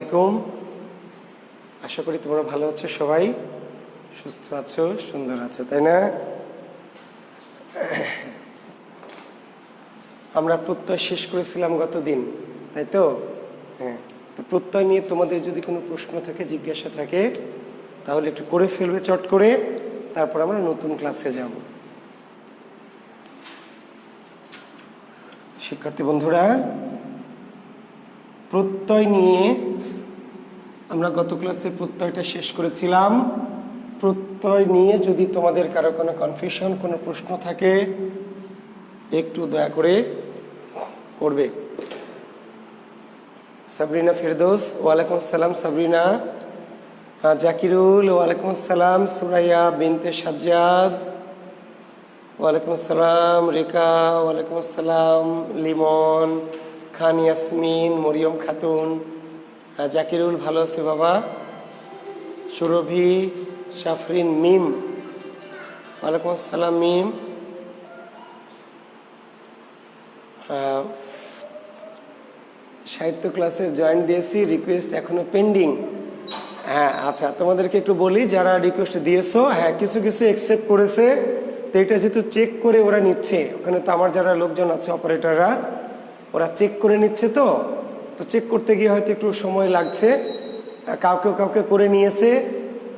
আলাইকুম। আশা করি তোমরা ভালো আছো, সবাই সুস্থ আছো, সুন্দর আছো, তাই না? আমরা প্রত্যয় শেষ করেছিলাম গতদিন, তাই তো? হ্যাঁ, তো প্রত্যয় নিয়ে তোমাদের যদি কোনো প্রশ্ন থাকে, জিজ্ঞাসা থাকে, তাহলে একটু করে ফেলবে চট করে, তারপর আমরা নতুন ক্লাসে যাব। শিক্ষার্থী বন্ধুরা, প্রত্যয় নিয়ে আমরা গত ক্লাসে প্রত্যয়টা শেষ করেছিলাম। প্রত্যয় নিয়ে যদি তোমাদের কারো কোনো কনফিউশন, কোনো প্রশ্ন থাকে, একটু দয়া করে করবে। সাবরিনা ফেরদৌস, ওয়ালাইকুম আসসালাম। সাবরিনা, জাকিরুল, ওয়ালাইকুম আসসালাম। সুরাইয়া বিনতে সাজ্জাদ, ওয়ালাইকুম আসসালাম। রেখা, ওয়ালাইকুম আসসালাম। লিমন, খান ইয়াসমিন, মরিয়ম খাতুন, জাকিরুল ভালো আছে বাবা। সুরভি, সাফরিন, মিম, ওয়ালাইকুম আসসালাম মিম। সাহিত্য ক্লাসে জয়েন দিয়েছি, রিকোয়েস্ট এখনো পেন্ডিং। হ্যাঁ আচ্ছা, তোমাদেরকে একটু বলি, যারা রিকোয়েস্ট দিয়েছো, হ্যাঁ কিছু কিছু অ্যাকসেপ্ট করেছে, তো এটা যেহেতু চেক করে ওরা নিচ্ছে, ওখানে তো আমার যারা লোকজন আছে অপারেটররা, ওরা চেক করে নিচ্ছে, তো চেক করতে গিয়ে হয়তো একটু সময় লাগছে। কাউকে কাউকে করে নিয়েছে,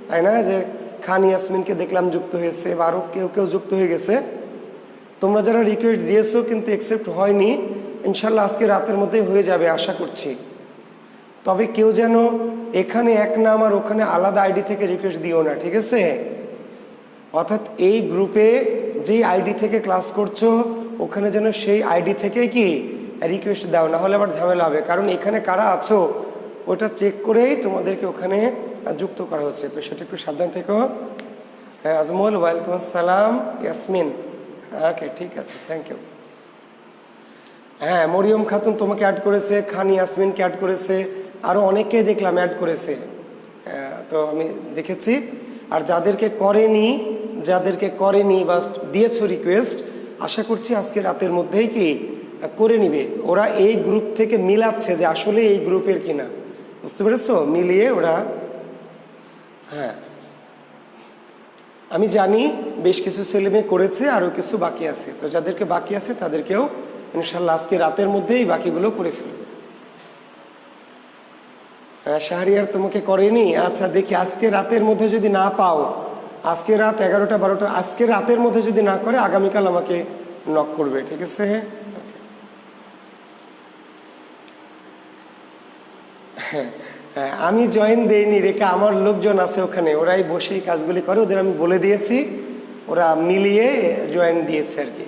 তাই না? যে খান ইয়াসমিনকে দেখলাম যুক্ত হয়েছে, বা আরও কেউ কেউ যুক্ত হয়ে গেছে। তোমরা যারা রিকোয়েস্ট দিয়েছো কিন্তু অ্যাকসেপ্ট হয়নি, ইনশাল্লাহ আজকে রাতের মধ্যেই হয়ে যাবে আশা করছি। তবে কেউ যেন এখানে এক নাম আর ওখানে আলাদা আইডি থেকে রিকোয়েস্ট দিও না, ঠিক আছে? অর্থাৎ এই গ্রুপে যেই আইডি থেকে ক্লাস করছো, ওখানে যেন সেই আইডি থেকে কি রিকোয়েস্ট দাও, না হলে আবার ঝামেলা হবে। কারণ এখানে কারা আছো ওটা চেক করেই তোমাদেরকে ওখানে যুক্ত করা হচ্ছে, তো সেটা একটু সাবধান থেকো। হ্যাঁ আজমল, ওয়ালাইকুম আসসালাম। ইয়াসমিন, ওকে ঠিক আছে, থ্যাংক ইউ। হ্যাঁ মরিয়ম খাতুন তোমাকে অ্যাড করেছে, খান ইয়াসমিনকে অ্যাড করেছে, আরও অনেককেই দেখলাম অ্যাড করেছে, তো আমি দেখেছি। আর যাদেরকে করেনি বা দিয়েছো রিকোয়েস্ট, আশা করছি আজকে রাতের মধ্যেই কি করে নিবে। ওরা এই গ্রুপ থেকে মিলাচ্ছে যে আসলে এই গ্রুপের কিনা, বুঝতে পেরেছো? মিলিয়ে ওরা, হ্যাঁ আমি জানি বেশ কিছু ছেলেমেয়ে করেছে, আরও কিছু বাকি আছে, তো যাদেরকে বাকি আছে তাদেরকেও ইনশাল্লাহ আজকে রাতের মধ্যেই বাকিগুলো করে ফেলবে। শাহরিয়ার তোমাকে করেনি? আচ্ছা দেখি, আজকে রাতের মধ্যে যদি না পাও, আজকে রাত 11টা 12টা, আজকে রাতের মধ্যে যদি না করে আগামীকাল আমাকে নক করবে, ঠিক আছে? হ্যাঁ আমি জয়েন দেইনি রেখা, আমার লোকজন আছে ওখানে, ওরাই বসে এই কাজগুলি করে, ওদের আমি বলে দিয়েছি, ওরা মিলিয়ে জয়েন দিয়েছে আর কি।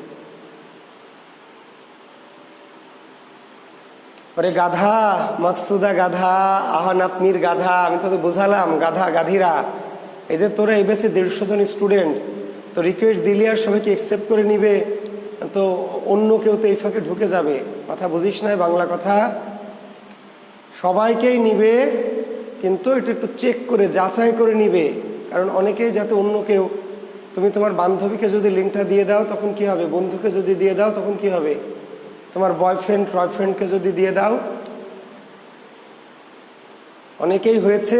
ওরে গাধা, মাকসুদা গাধা, আহান আপনির গাধা, আমি তো বোঝালাম গাধা গাধিরা, এই যে তোরা এই বেসে 150 জন স্টুডেন্ট, তো রিকোয়েস্ট দিলে আর সবাইকে অ্যাকসেপ্ট করে নিবে, তো অন্য কেউ তো এই ফাঁকে ঢুকে যাবে। কথা বুঝিস না বাংলা কথা? সবাইকেই নিবে, কিন্তু এটা একটু চেক করে যাচাই করে নিবে, কারণ অনেকেই যাতে অন্য কেউ, তুমি তোমার বান্ধবীকে যদি লিঙ্কটা দিয়ে দাও তখন কি হবে, বন্ধুকে যদি দিয়ে দাও তখন কি হবে, তোমার বয়ফ্রেন্ডকে যদি দিয়ে দাও, অনেকেই হয়েছে।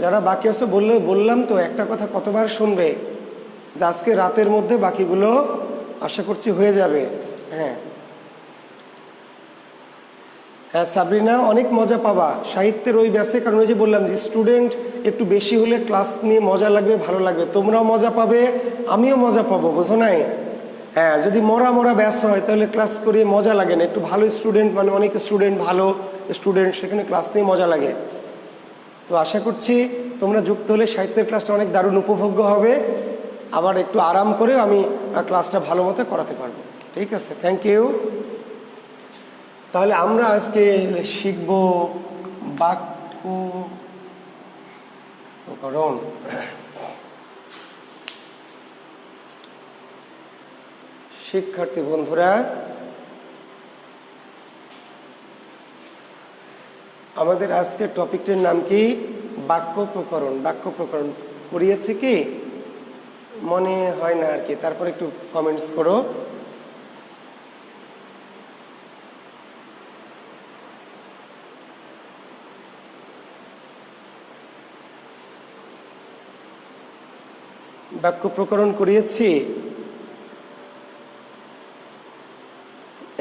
যারা বাকি আছে বললাম তো, একটা কথা কতবার শুনবে, যে আজকে রাতের মধ্যে বাকিগুলো আশা করছি হয়ে যাবে। হ্যাঁ হ্যাঁ সাবরিনা, অনেক মজা পাবা সাহিত্যের ওই ব্যাসে, কারণ ওই যে বললাম যে স্টুডেন্ট একটু বেশি হলে ক্লাস নিয়ে মজা লাগবে, ভালো লাগবে, তোমরাও মজা পাবে, আমিও মজা পাবো, বোঝো নাই? হ্যাঁ যদি মরা ব্যাস হয় তাহলে ক্লাস করে মজা লাগে না। একটু ভালো স্টুডেন্ট, মানে অনেক স্টুডেন্ট, ভালো স্টুডেন্ট, সেখানে ক্লাস নিয়ে মজা লাগে। তো আশা করছি তোমরা যুক্ত হলে সাহিত্যের ক্লাসটা অনেক দারুণ উপভোগ্য হবে, আবার একটু আরাম করে আমি ক্লাসটা ভালো মতো করাতে পারবো, ঠিক আছে? Thank you. তাহলে আমরা আজকে শিখব বাক্য প্রকরণ। শিক্ষার্থী বন্ধুরা, আমাদের আজকের টপিকটির নাম কি? বাক্য প্রকরণ। বাক্য প্রকরণ করিয়েছে কি মনে হয় না আর কি, তারপর একটু কমেন্টস করো। বাক্য প্রকরণ করিয়েছি,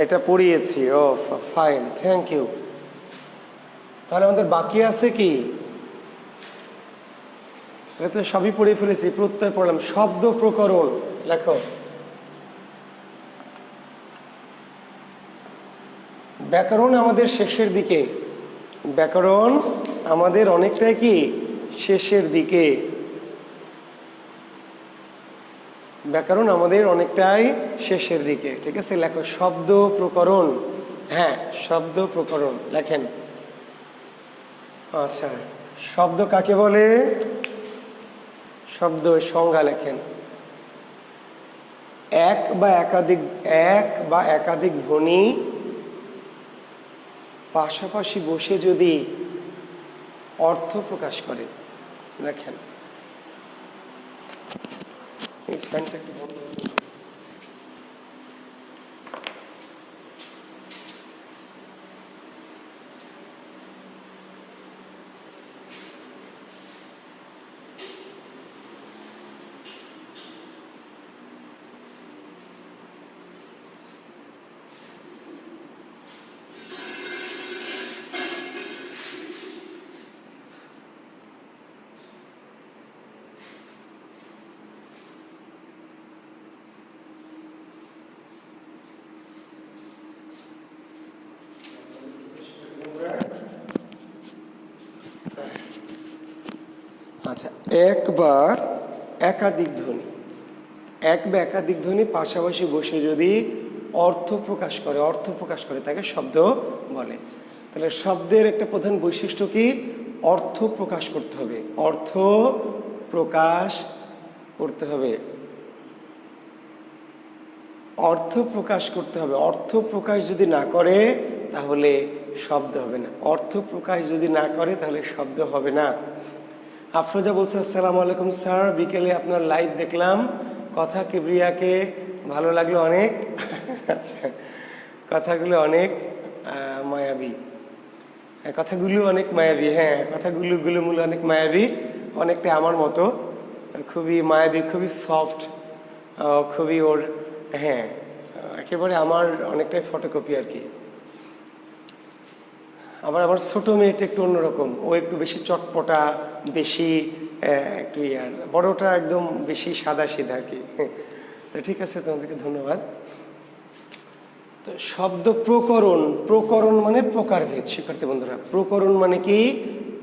এটা পড়িয়েছি। ও ফাইন, থ্যাংক ইউ। তাহলে আমাদের বাকি আছে কি? এটা তো সবই পড়ে ফেলেছি। প্রত্যয় পড়লাম। শব্দ প্রকরণ লেখো। ব্যাকরণ আমাদের শেষের দিকে। ব্যাকরণ আমাদের অনেকটাই কি শেষের দিকে। ব্যাকরণ আমাদের অনেকটাই শেষের দিকে। ঠিক আছে, লেখো শব্দ প্রকরণ। হ্যাঁ, শব্দ প্রকরণ লেখেন। আচ্ছা, শব্দ কাকে বলে? শব্দ সংজ্ঞা লেখেন। এক বা একাধিক ধ্বনি পাশাপাশি বসে যদি অর্থ প্রকাশ করে। লেখেন। এই ফ্যানটা একটু বন্ধ করুন। আচ্ছা, এক বা একাধিক ধ্বনি, এক বা একাধিক ধ্বনি পাশাপাশি বসে যদি অর্থ প্রকাশ করে তাকে শব্দ বলে। তাহলে শব্দের একটা প্রধান বৈশিষ্ট্য কি? অর্থ প্রকাশ করতে হবে। অর্থ প্রকাশ করতে হবে। অর্থ প্রকাশ করতে হবে। অর্থ প্রকাশ যদি না করে তাহলে শব্দ হবে না। অর্থ প্রকাশ যদি না করে তাহলে শব্দ হবে না। আফরোজা বলছে আসসালামু আলাইকুম স্যার, বিকেলে আপনার লাইভ দেখলাম, কথা কিবরিয়াকে ভালো লাগলো অনেক। আচ্ছা, কথাগুলো অনেক মায়াবী। কথাগুলো অনেক মায়াবী। হ্যাঁ, কথাগুলো গুলোমুলো অনেক মায়াবী, অনেকটা আমার মতো। খুবই মায়াবী, খুবই সফট, খুবই ওর। হ্যাঁ, একেবারে আমার অনেকটাই ফটোকপি আর কি। আবার আমার ছোট মেয়েটা একটু অন্যরকম। ও একটু বেশি চটপটা, বেশি একটু ইয়ার। বড়টা একদম বেশি সাদা সিধা আর কি। তো ঠিক আছে, তোমাদেরকে ধন্যবাদ। তো শব্দ প্রকরণ, প্রকরণ মানে প্রকারভেদ। শিক্ষার্থী বন্ধুরা, প্রকরণ মানে কি?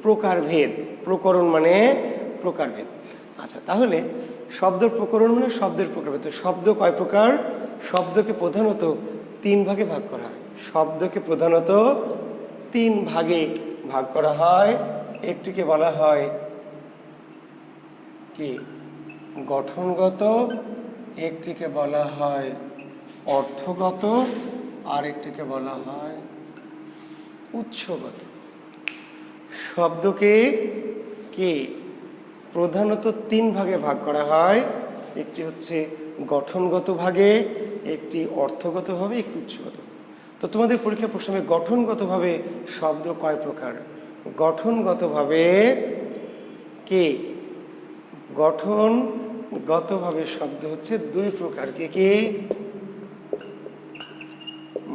প্রকারভেদ। প্রকরণ মানে প্রকারভেদ। আচ্ছা, তাহলে শব্দ প্রকরণ মানে শব্দের প্রকারভেদ। তো শব্দ কয় প্রকার? শব্দকে প্রধানত তিন ভাগে ভাগ করা হয়। শব্দকে প্রধানত তিন ভাগে ভাগ করা হয়। একটিকে বলা হয় কি গঠনগত, একটিকে বলা হয় অর্থগত, আর একটিকে বলা হয় উৎসগত। শব্দকে কি প্রধানত তিন ভাগে ভাগ করা হয়। একটি হচ্ছে গঠনগত ভাগে, একটি অর্থগত ভাবে, একটি উৎসগত। তো তোমাদের পরীক্ষার প্রশ্নে গঠনগতভাবে শব্দ কয় প্রকার? গঠনগতভাবে কি গঠনগতভাবে শব্দ হচ্ছে দুই প্রকার। কি?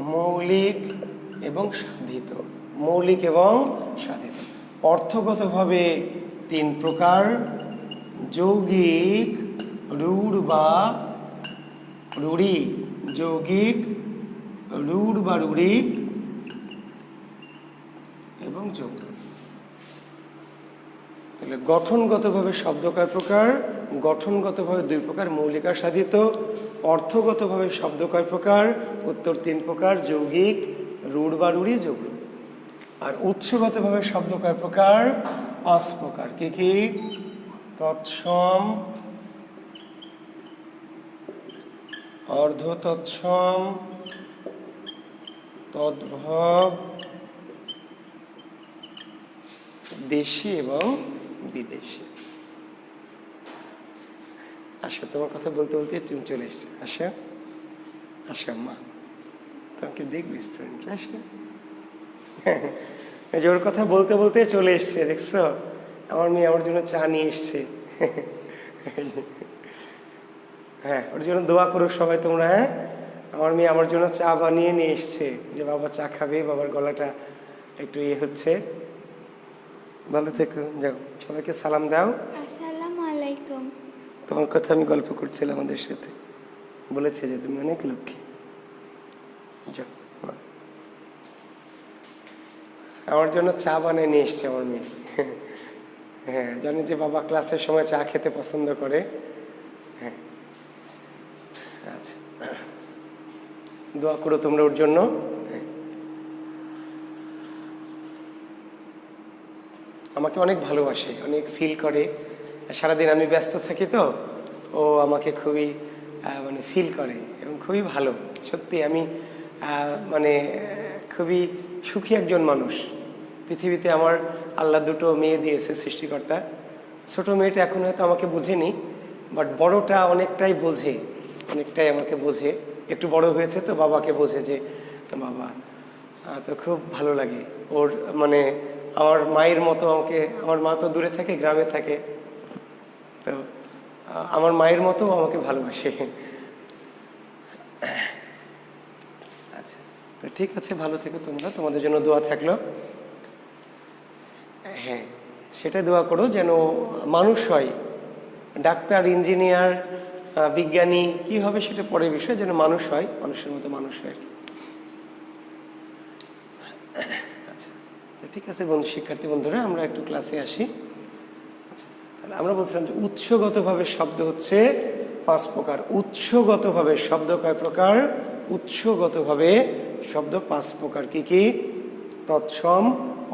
মৌলিক এবং সাধিত। মৌলিক এবং সাধিত। অর্থগতভাবে তিন প্রকার: যৌগিক, রূঢ় বা রূঢ়ি। যৌগিক, রূঢ় বা রূঢ়ি এবং যৌগ। তাহলে গঠনগতভাবে শব্দ কয় প্রকার? গঠনগতভাবে দুই প্রকার, মৌলিক আর সাধিত। অর্থগতভাবে শব্দ কয় প্রকার? উত্তর তিন প্রকার: যৌগিক, রূঢ় বা রূঢ়ি, যৌগ। আর উৎসগতভাবে শব্দ কয় প্রকার? পাঁচ প্রকার। কি? তৎসম, অর্ধ তৎসম, তদ্ভব, দেশি এবং বিদেশি। আসো, তোমার কথা বলতে বলতে তুমি চলে এসছে। আসো আসো মা, তোমাকে দেখবি স্টুডেন্ট। আসো, জোর কথা বলতে বলতে চলে এসছে। দেখছো, আমার মেয়ে আমার জন্য চা নিয়ে এসছে। হ্যাঁ, ওর জন্য দোয়া করো সবাই তোমরা। হ্যাঁ, আমার মেয়ে আমার জন্য চা বানিয়ে নিয়ে এসছে, যে বাবা চা খাবে, বাবার গলাটা একটু ইয়ে হচ্ছে। ভালো থেকো, যাও, সবাইকে সালাম দাও। আসসালামু আলাইকুম। তোমার কথা আমি গল্প করছিলাম আমাদের সাথে, বলেছে যে তুমি অনেক লক্ষ্মী। যাও, আমার জন্য চা বানিয়ে নিয়ে এসছে আমার মেয়ে। হ্যাঁ, জানি যে বাবা ক্লাসের সময় চা খেতে পছন্দ করে। হ্যাঁ, আচ্ছা, দোয়া করো তোমরা ওর জন্য। আমাকে অনেক ভালোবাসে, অনেক ফিল করে। সারাদিন আমি ব্যস্ত থাকি তো ও আমাকে খুবই মানে ফিল করে এবং খুবই ভালো। সত্যি আমি মানে খুবই সুখী একজন মানুষ। পৃথিবীতে আমার আল্লাহ দুটো মেয়ে দিয়েছে সৃষ্টিকর্তা। ছোট মেয়েটা এখন হয়তো আমাকে বোঝেনি, বাট বড়টা অনেকটাই বোঝে, অনেকটাই আমাকে বোঝে। একটু বড় হয়েছে তো বাবাকে বোঝে যে বাবা। তো খুব ভালো লাগে ওর, মানে আমার মায়ের মতো আমাকে। আমার মা তো দূরে থাকে, গ্রামে থাকে, তো আমার মায়ের মতো আমাকে ভালোবাসে। আচ্ছা, তো ঠিক আছে, ভালো থেকো তোমরা, তোমাদের জন্য দোয়া থাকলো। হ্যাঁ, সেটা দোয়া করো যেন মানুষ হয়, ডাক্তার, ইঞ্জিনিয়ার, বিজ্ঞানী কি হবে সেটা পরের বিষয়, যেন মানুষ হয়, মানুষের মতো মানুষ হয়। আচ্ছা, তো ঠিক আছে বন্ধু, শিক্ষার্থী বন্ধুরা, আমরা একটু ক্লাসে আসি। আচ্ছা, তাহলে আমরা বলছিলাম যে উৎসগতভাবে শব্দ হচ্ছে 5 প্রকার। উৎসগতভাবে শব্দ কয় প্রকার? উৎসগতভাবে শব্দ 5 প্রকার। কি কি? তৎসম,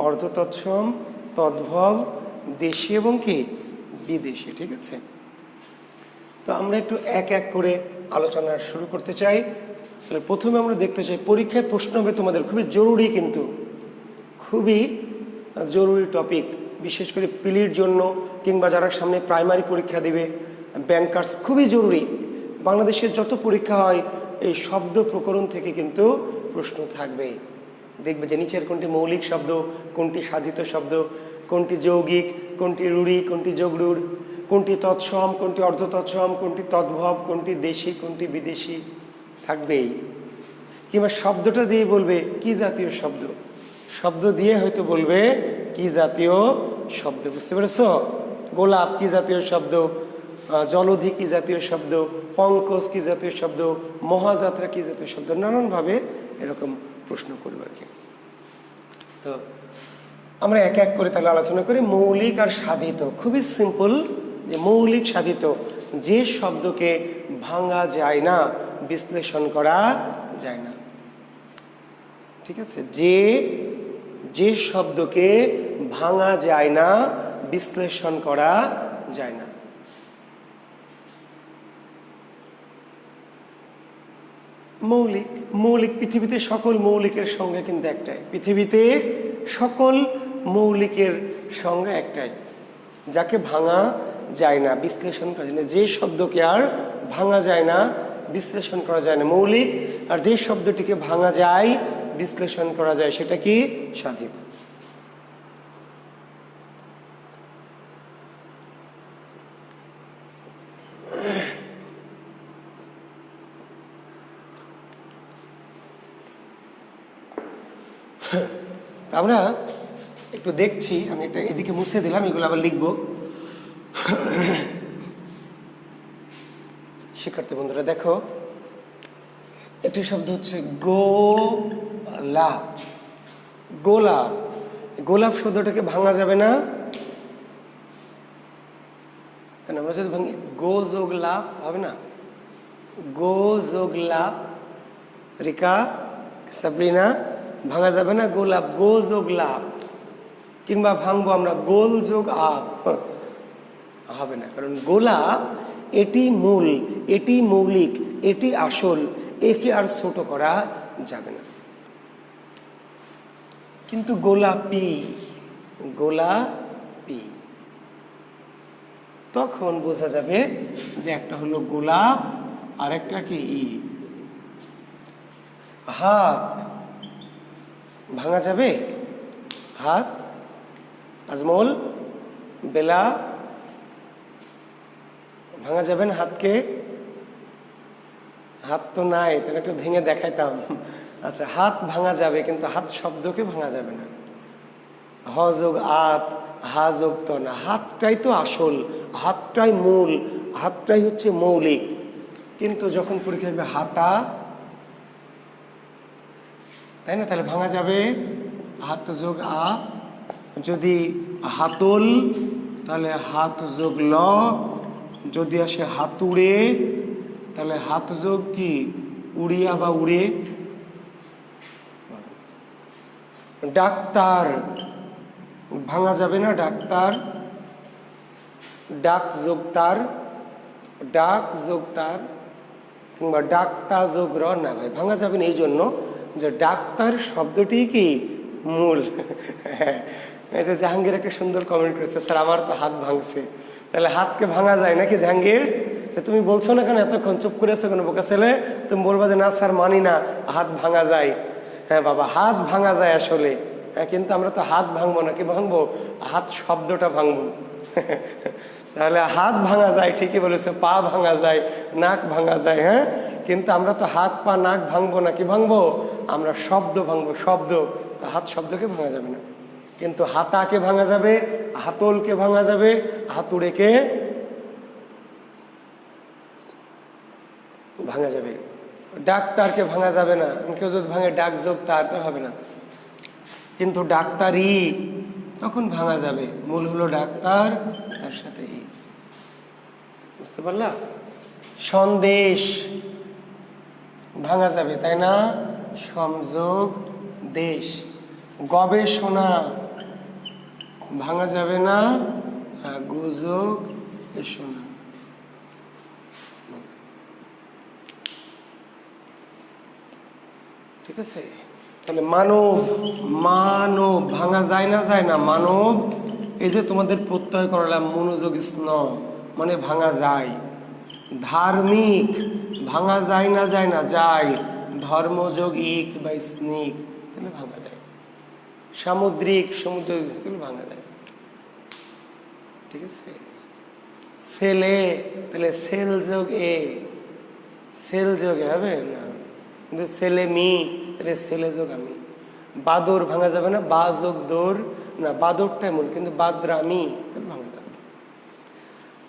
অর্ধতৎসম, তদ্ভব, দেশি এবং কি বিদেশি। ঠিক আছে, তো আমরা একটু এক এক করে আলোচনা শুরু করতে চাই। তাহলে প্রথমে আমরা দেখতে চাই, পরীক্ষায় প্রশ্ন হবে তোমাদের, খুবই জরুরি, কিন্তু খুবই জরুরি টপিক, বিশেষ করে পিলির জন্য, কিংবা যারা সামনে প্রাইমারি পরীক্ষা দেবে, ব্যাংকার্স, খুবই জরুরি। বাংলাদেশের যত পরীক্ষা হয় এই শব্দ প্রকরণ থেকে কিন্তু প্রশ্ন থাকবে। দেখবে যে নিচের কোনটি মৌলিক শব্দ, কোনটি সাধিত শব্দ, কোনটি যৌগিক, কোনটি রূঢ়ি, কোনটি যোগরূঢ়, কোনটি তৎসম, কোনটি অর্ধতৎসম, কোনটি তদ্ভব, কোনটি দেশি, কোনটি বিদেশি, থাকবেই। কিংবা শব্দটা দিয়ে বলবে কি জাতীয় শব্দ, শব্দ দিয়ে হয়তো বলবে কি জাতীয় শব্দ। বুঝতে পেরেছ? গোলাপ কি জাতীয় শব্দ, জলধি কি জাতীয় শব্দ, পঙ্কজ কি জাতীয় শব্দ, মহাযাত্রা কি জাতীয় শব্দ, নানানভাবে এরকম প্রশ্ন করবে আর কি। তো আমরা এক এক করে তাহলে আলোচনা করি। মৌলিক আর সাধিত, খুবই সিম্পল, যে মৌলিক সাধিত যে শব্দকে ভাঙা যায় না, বিশ্লেষণ করা যায় না। ঠিক আছে, যে শব্দকে ভাঙা যায় না, বিশ্লেষণ করা যায় না। মৌলিক, মৌলিক পৃথিবীতে সকল মৌলিকের সংজ্ঞা কিন্তু একটাই। পৃথিবীতে সকল মৌলিকের সংজ্ঞা একটাই, যাকে ভাঙা যায় না, বিশ্লেষণ করা যায় না। যে শব্দকে আর ভাঙা যায় না, বিশ্লেষণ করা যায় না, মৌলিক। আর যে শব্দটিকে ভাঙা যায়, বিশ্লেষণ করা যায়, সেটা কি? সাধিত। আমরা একটু দেখছি, আমি একটা এদিকে মুছে দিলাম, এগুলো আবার লিখবো। শিক্ষার্থী বন্ধুরা দেখো, একটি শব্দ হচ্ছে গোলাপ। গোলাপ, গোলাপ শব্দটাকে ভাঙা যাবে না, কেন? আমরা যদি ভাঙি গো যোগ লাভ হবে না, গো যোগ লাভ, রিকা, সাবরিনা, ভাঙা যাবে না গোলাপ, গো যোগ লাভ। কিংবা ভাঙবো আমরা গোল যোগ আপ, হবে না, কারণ গোলাপ এটি মূল, এটি মৌলিক, এটি আসল, একে আর ছোট করা যাবে না। কিন্তু গোলাপি, গোলাপি, তখন বোঝা যাবে যে একটা হলো গোলাপ আর একটা কি। হাত ভাঙা যাবে, হাত, আজমল, বেলা, ভাঙা যাবে না হাতকে। হাত তো নাই, তাহলে একটু ভেঙে দেখাইতাম। আচ্ছা, হাত ভাঙা যাবে কিন্তু হাত শব্দকে ভাঙা যাবে না। হ যোগ আত, হা যোগ ত না, হাতটাই তো আসল, হাতটাই মূল, হাতটাই হচ্ছে মৌলিক। কিন্তু যখন পরীক্ষা হবে হাতা, তাই না, তাহলে ভাঙা যাবে হাত যোগ আ। যদি হাতল তাহলে হাত যোগ ল, যদি আসে হাতুড়ে তাহলে হাত যোগ কি উড়িয়া বা উড়ে। ডাক্তার ভাঙা যাবে না, ডাক্তার, ডাক যোগ তার, ডাক যোগ তার, কিংবা ডাক্তা যোগ র, না ভাই ভাঙা যাবে না, এই জন্য যে ডাক্তার শব্দটি কি মূল। এই যে জাহাঙ্গীর একটা সুন্দর কমেন্ট করেছে, স্যার আমার তো হাত ভাঙছে। তাহলে হাতকে ভাঙা যায় নাকি জাহাঙ্গীর? তুমি বলছো না কেন এতক্ষণ চুপ করে আছো কেন বোকা ছেলে? তুমি বলবা যে না স্যার মানি না, হাত ভাঙা যায়। হ্যাঁ বাবা, হাত ভাঙা যায় আসলে, হ্যাঁ, কিন্তু আমরা তো হাত ভাঙবো না, কি ভাঙবো? হাত শব্দটা ভাঙবো। তাহলে হাত ভাঙা যায় ঠিকই বলেছে, পা ভাঙা যায়, নাক ভাঙা যায়, হ্যাঁ, কিন্তু আমরা তো হাত পা নাক ভাঙবো না, কি ভাঙবো? আমরা শব্দ ভাঙবো, শব্দ। হাত শব্দকে ভাঙা যাবে না, কিন্তু হাতাকে ভাঙা যাবে, হাতলকে ভাঙা যাবে, হাতুড়েকে ভাঙা যাবে। ডাক্তারকে ভাঙা যাবে না, কেউ যদি ভাঙে ডাক যোগ তার, তো হবে না। কিন্তু ডাক্তারি তখন ভাঙা যাবে, মূল হলো ডাক্তার, তার সাথে ই। বুঝতে পারলা? সন্দেশ ভাঙা যাবে, তাই না, সংযোগ দেশ। গবেষণা ভাঙা যাবে না, গুযোগ এসোনা। ঠিক আছে? তাহলে মানব, মানব ভাঙা যায় না, যায় না, মানব। এই যে তোমাদের প্রত্যয় করলাম মনোযোগ স্ন, মানে ভাঙা যায়। ধার্মিক ভাঙা যায় না, যায় না, যায়, ধর্মযোগ ইক বা স্নিক, তাহলে ভাঙা যায়। সামুদ্রিক, সমুদ্র ভাঙা যায়। ঠিক আছে? ছেলে তাহলে সেল যোগ এ, সেল যোগে হবে না, কিন্তু ছেলে মি তাহলে ছেলে যোগ আমি। বাদর ভাঙা যাবে না, বা যোগ দোর, না বাদরটাই মূল, কিন্তু বাদরামি, তাহলে ভাঙা যাবে।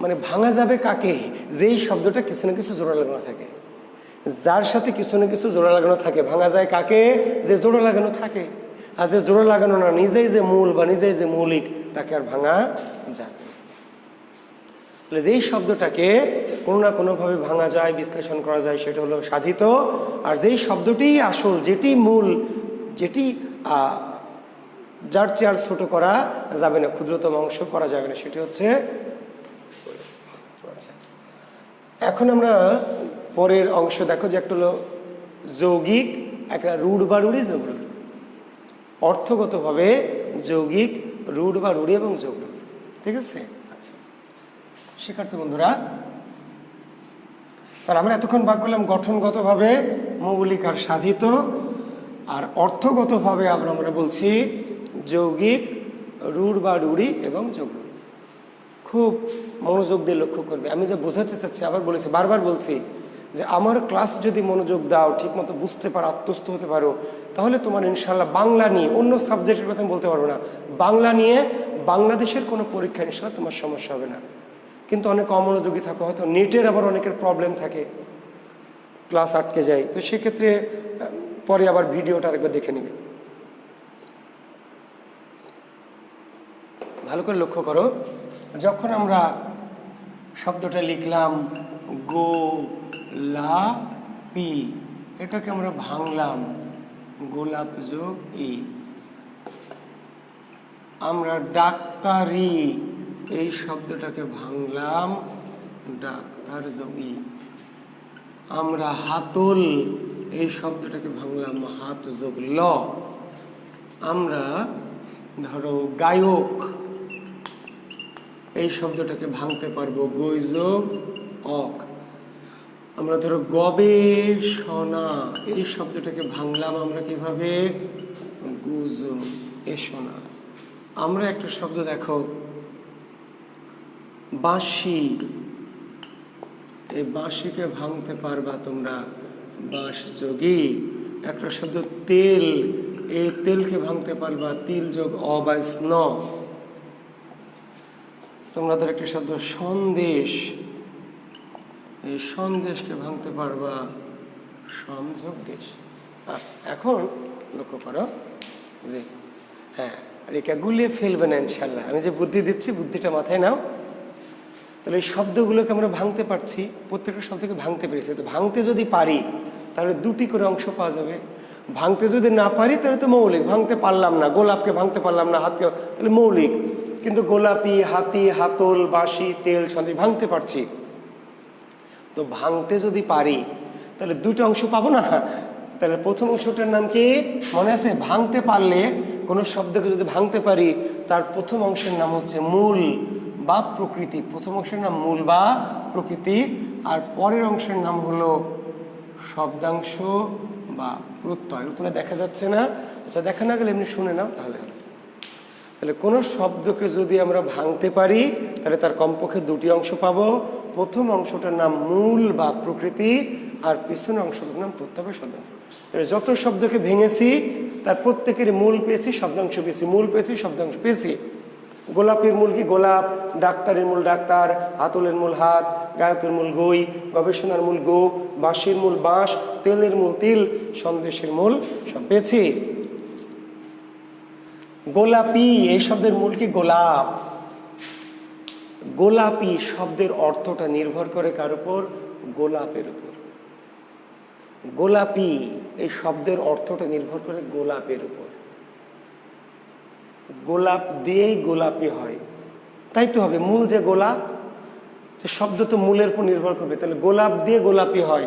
মানে ভাঙা যাবে কাকে? যেই শব্দটা কিছু না কিছু জোড়া লাগানো থাকে, যার সাথে কিছু না কিছু জোড়া লাগানো থাকে, ভাঙা যায় কাকে? যে জোড়া লাগানো থাকে। আর যে জোড়া লাগানো না, নিজেই যে মূল বা নিজেই যে মৌলিক, তাকে আর ভাঙা যাবে। যেই শব্দটাকে কোনো না কোনোভাবে ভাঙা যায়, বিশ্লেষণ করা যায়, সেটা হলো সাধিত। আর যেই শব্দটি আসল, যেটি মূল, যেটি যার চেয়ে আর ছোট করা যাবে না, ক্ষুদ্রতম অংশ করা যাবে না, সেটি হচ্ছে। আচ্ছা, এখন আমরা পরের অংশ দেখো, যে একটা হলো যৌগিক, একটা রূঢ় বা রূঢ়ি, যোগ রূঢ়। অর্থগতভাবে যৌগিক, রূঢ় বা রূঢ়ি এবং যোগ রূঢ়। ঠিক আছে? শিক্ষার্থী বন্ধুরা, তাহলে আমরা এতক্ষণ ভাগ করলাম গঠনগতভাবে মৌলিক আর সাধিত, আর অর্থগতভাবে আমরা বলছি যৌগিক, রূঢ় বা রূঢ়ি এবং যোগ। খুব মনোযোগ দিয়ে লক্ষ্য করবে। আমি যে বোঝাতে চাচ্ছি, আবার বলেছি, বারবার বলছি, যে আমার ক্লাস যদি মনোযোগ দাও, ঠিক মতো বুঝতে পারো, আত্মস্থ হতে পারো, তাহলে তোমার ইনশাল্লাহ বাংলা নিয়ে, অন্য সাবজেক্টের কথা বলতে পারবো না, বাংলা নিয়ে বাংলাদেশের কোনো পরীক্ষা ইনশাল্লাহ তোমার সমস্যা হবে না। কিন্তু অনেক অমনোযোগী থাকে, হয়তো নেটের আবার অনেকের প্রবলেম থাকে, ক্লাস আটকে যায়, তো সেক্ষেত্রে পরে আবার ভিডিওটা আরেকবার দেখে নেবে। ভালো করে লক্ষ্য করো, যখন আমরা শব্দটা লিখলাম গোলাপি, এটাকে আমরা ভাঙলাম গোলাপ যোগ ই। আমরা ডাক্তারি, এই শব্দটাকে ভাঙলাম ডাক্তার যোগ ই। আমরা হাতল, এই শব্দটাকে ভাঙলাম হাত যোগ ল। আমরা ধরো গায়ক, এই শব্দটাকে ভাঙতে পারবো গৈ যোগ অক। আমরা ধরো গবেষণা, এই শব্দটাকে ভাঙলাম আমরা কিভাবে? গু যোগ এষণা। আমরা একটা শব্দ দেখো বাঁশি, এই বাঁশিকে ভাঙতে পারবা তোমরা বাঁশযোগী। একটা শব্দ তেল, এই তেলকে ভাঙতে পারবা তিল যোগ অ বা স্ন। তোমাদের একটা শব্দ সন্দেশ, এই সন্দেশকে ভাঙতে পারবা সংযোগ দেশ। আচ্ছা, এখন লক্ষ্য করো যে হ্যাঁ, রেখা গুলিয়ে ফেলবে না ইনশাল্লাহ। আমি যে বুদ্ধি দিচ্ছি, বুদ্ধিটা মাথায় নাও। তাহলে এই শব্দগুলোকে আমরা ভাঙতে পারছি, প্রত্যেকটা শব্দকে ভাঙতে পেরেছি। তো ভাঙতে যদি পারি তাহলে দুটি করে অংশ পাওয়া যাবে। ভাঙতে যদি না পারি তাহলে তো মৌলিক। ভাঙতে পারলাম না, গোলাপকে ভাঙতে পারলাম না, হাতকে, তাহলে মৌলিক। কিন্তু গোলাপি, হাতি, হাতল, বাঁশি, তেল, সন্দেশ ভাঙতে পারছি। তো ভাঙতে যদি পারি তাহলে দুটো অংশ পাবো না? তাহলে প্রথম অংশটার নাম কি মনে আছে? ভাঙতে পারলে কোনো শব্দকে যদি ভাঙতে পারি তার প্রথম অংশের নাম হচ্ছে মূল বা প্রকৃতি। প্রথম অংশের নাম মূল বা প্রকৃতি, আর পরের অংশের নাম হলো শব্দাংশ বা প্রত্যয়। উপরে দেখা যাচ্ছে না? আচ্ছা, দেখা না গেলে এমনি শুনে নাও তাহলে। তাহলে কোনো শব্দকে যদি আমরা ভাঙতে পারি তাহলে তার কমপক্ষে দুটি অংশ পাবো। প্রথম অংশটার নাম মূল বা প্রকৃতি, আর পিছনের অংশটার নাম প্রত্যয় বা শব্দাংশ। যত শব্দকে ভেঙেছি তার প্রত্যেকের মূল পেয়েছি, শব্দাংশ পেয়েছি, মূল পেয়েছি, শব্দাংশ পেয়েছি। গোলাপের মূল কি? গোলাপ। ডাক্তারের মূল ডাক্তার, হাতলের মূল হাত, গায়কের মূল গই, গবেষণার মূল গো, বাঁশির মূল বাঁশ, তেলের মূল তিল, সন্দেশের মূল সব পেয়েছি। গোলাপি এই শব্দের মূল কি? গোলাপ। গোলাপি শব্দের অর্থটা নির্ভর করে কার উপর? গোলাপের উপর। গোলাপি এই শব্দের অর্থটা নির্ভর করে গোলাপের উপর। গোলাপ দিয়েই গোলাপি হয়, তাই তো হবে। মূল যে গোলাপ, যে শব্দ তো মূলের উপর নির্ভর করবে। তাহলে গোলাপ দিয়ে গোলাপি হয়।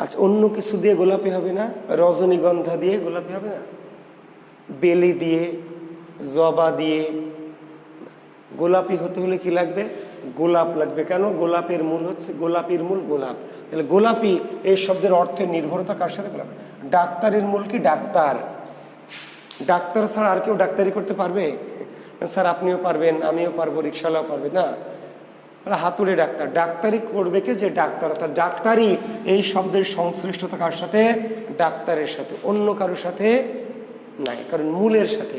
আচ্ছা, অন্য কিছু দিয়ে গোলাপি হবে না? রজনীগন্ধা দিয়ে গোলাপি হবে না? বেলি দিয়ে, জবা দিয়ে? গোলাপি হতে হলে কি লাগবে? গোলাপ লাগবে। কেন? গোলাপের মূল হচ্ছে, গোলাপির মূল গোলাপ। তাহলে গোলাপি এই শব্দের অর্থের নির্ভরতা কার সাথে? গোলাপ। ডাক্তারের মূল কি? ডাক্তার। ডাক্তার ছাড়া আর কেউ ডাক্তারি করতে পারবে? স্যার আপনিও পারবেন, আমিও পারবো, রিক্সাওয়ালাও পারবে না। হাতুড়ে ডাক্তার। ডাক্তারি করবে কে? যে ডাক্তার। অর্থাৎ ডাক্তারি এই শব্দের সংশ্লিষ্টতা কার সাথে? ডাক্তারের সাথে, অন্য কারোর সাথে নাই, কারণ মূলের সাথে।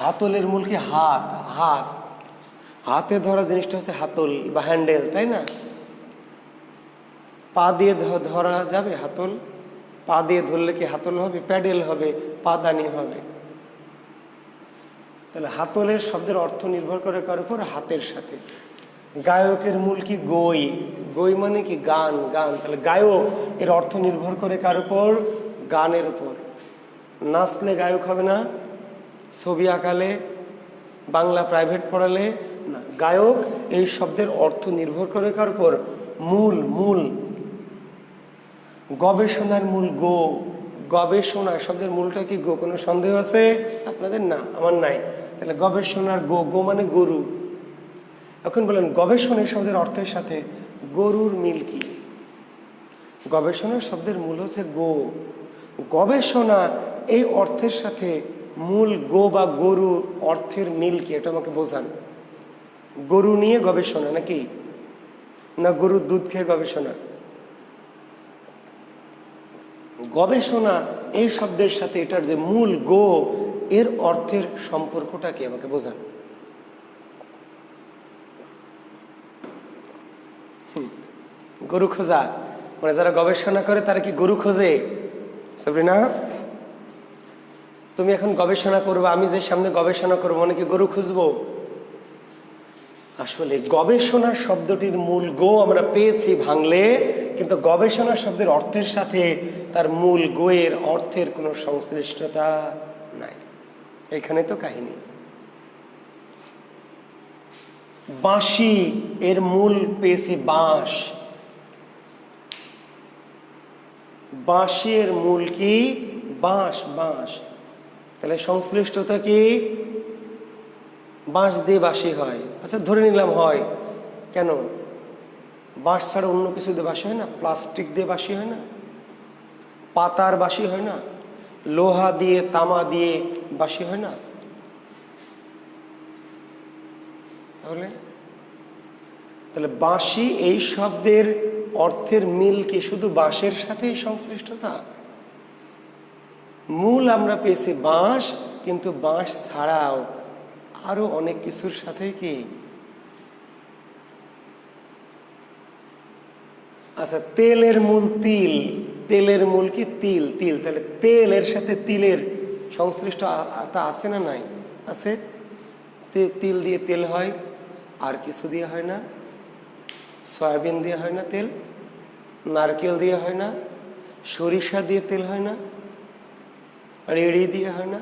হাতলের মূল কি? হাত। হাত, হাতে ধরা জিনিসটা হচ্ছে হাতল বা হ্যান্ডেল, তাই না? পা দিয়ে ধরা যাবে হাতল? পা দিয়ে ধরলে কি হাতল হবে? প্যাডেল হবে, পাদানি হবে। তাহলে হাতলের শব্দের অর্থ নির্ভর করে কার উপর? হাতের সাথে। গায়কের মূল কি? গই। গই মানে কি? গান। গান। তাহলে গায়ক এর অর্থ নির্ভর করে কার উপর? গানের উপর। নাচলে গায়ক হবে না, ছবি আঁকালে, বাংলা প্রাইভেট পড়ালে না। গায়ক এই শব্দের অর্থ নির্ভর করে কার উপর? মূল। মূল। গবেষণার মূল গো। গবেষণা শব্দের মূলটা কি? গো। কোনো সন্দেহ আছে আপনাদের? না, আমার নাই। তাহলে গবেষণার গো। গো মানে গরু। এখন বলেন গবেষণা শব্দের অর্থের সাথে গরুর মিল কি? গবেষণা শব্দের মূল হচ্ছে গো। গবেষণা এই অর্থের সাথে মূল গো বা গরু অর্থের মিল কি? এটা আমাকে বোঝান। গরু নিয়ে গবেষণা নাকি? না গরুর দুধ খেয়ে গবেষণা? গবেষণা এই শব্দের সাথে এটার যে মূল গো, এর অর্থের সম্পর্কটা কি? আমাকে বোঝান। গরু খোঁজা মানে যারা গবেষণা করে তারা কি গরু খোঁজে? সাবরিনা, তুমি এখন গবেষণা করবে, আমি যে সামনে গবেষণা করবো মানে কি গরু খুঁজবো? আসলে গবেষণা শব্দটির মূল গো আমরা পেয়েছি ভাঙলে, কিন্তু গবেষণা শব্দের অর্থের সাথে তার মূল গোয়ের অর্থের কোনো সংশ্লিষ্টতা নাই। এখানে তো কাহিনী। বাঁশি এর মূল পেয়েছি বাঁশ। বাঁশি এর মূল কি? বাঁশ। বাঁশ। তাহলে সংশ্লিষ্টতা কি? বাঁশ দিয়ে বাঁশি হয়। আচ্ছা ধরে নিলাম হয়, কেন? বাঁশ ছাড়া অন্য কিছু দিয়ে বাঁশি হয় না? প্লাস্টিক দিয়ে বাঁশি হয় না? পাতার বাঁশি হয় না? লোহা দিয়ে, তামা দিয়ে বাঁশি হয় না? তাহলে বাঁশি এই শব্দের অর্থের মিল কি শুধু বাঁশের সাথেই সংশ্লিষ্টতা? মূল আমরা পেয়েছি বাঁশ, কিন্তু বাঁশ ছাড়াও আরো অনেক কিছুর সাথে কি, আচ্ছা তেলের মূল তিল, তেলের মূল কি তিল, তিল, তাহলে তেলের সাথে তিলের সংশ্লিষ্টতা আছে না নাই? আছে। তিল দিয়ে তেল হয়, আর কিছু দিয়ে হয় না। সয়াবিন দিয়ে হয় না তেল, নারকেল দিয়ে হয় না, সরিষা দিয়ে তেল হয় না, রেড়ি দিয়ে হয় না।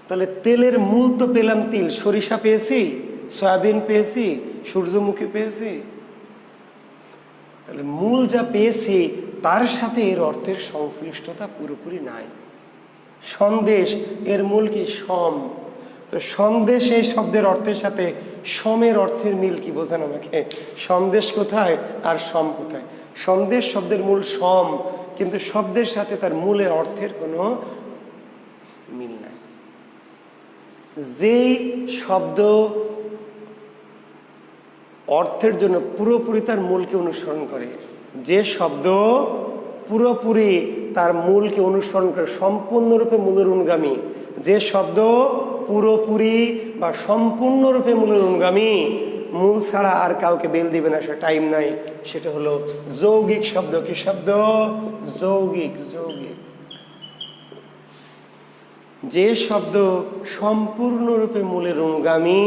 তাহলে তেলের মূল তো পেলাম তিল, সরিষা পেয়েছি, সয়াবিন পেয়েছি, সূর্যমুখী পেয়েছি। তাহলে মূল যা পেয়েছি তার সাথে এর অর্থের সংশ্লিষ্টতা পুরোপুরি নাই। সন্দেশ, এর মূল কি সম, তো সন্দেশ এই শব্দের অর্থের সাথে সমের অর্থের মিল কি বোঝেন আমাকে? সন্দেশ কোথায় আর সম কোথায়? সন্দেশ শব্দের মূল সম, কিন্তু শব্দের সাথে তার মূলের অর্থের কোনো মিল নাই। যেই শব্দ অর্থের জন্য পুরোপুরি তার মূলকে অনুসরণ করে, যে শব্দ পুরোপুরি তার মূলকে অনুসরণ করে, সম্পূর্ণরূপে মূলের অনুগামী, যে শব্দ পুরোপুরি বা সম্পূর্ণরূপে মূলের অনুগামী, মূল ছাড়া আর কাউকে বেল দিবে না, সে টাইম নাই, সেটা হলো যৌগিক শব্দ। কি শব্দ? যৌগিক। যৌগিক যে শব্দ সম্পূর্ণরূপে মূলের অনুগামী,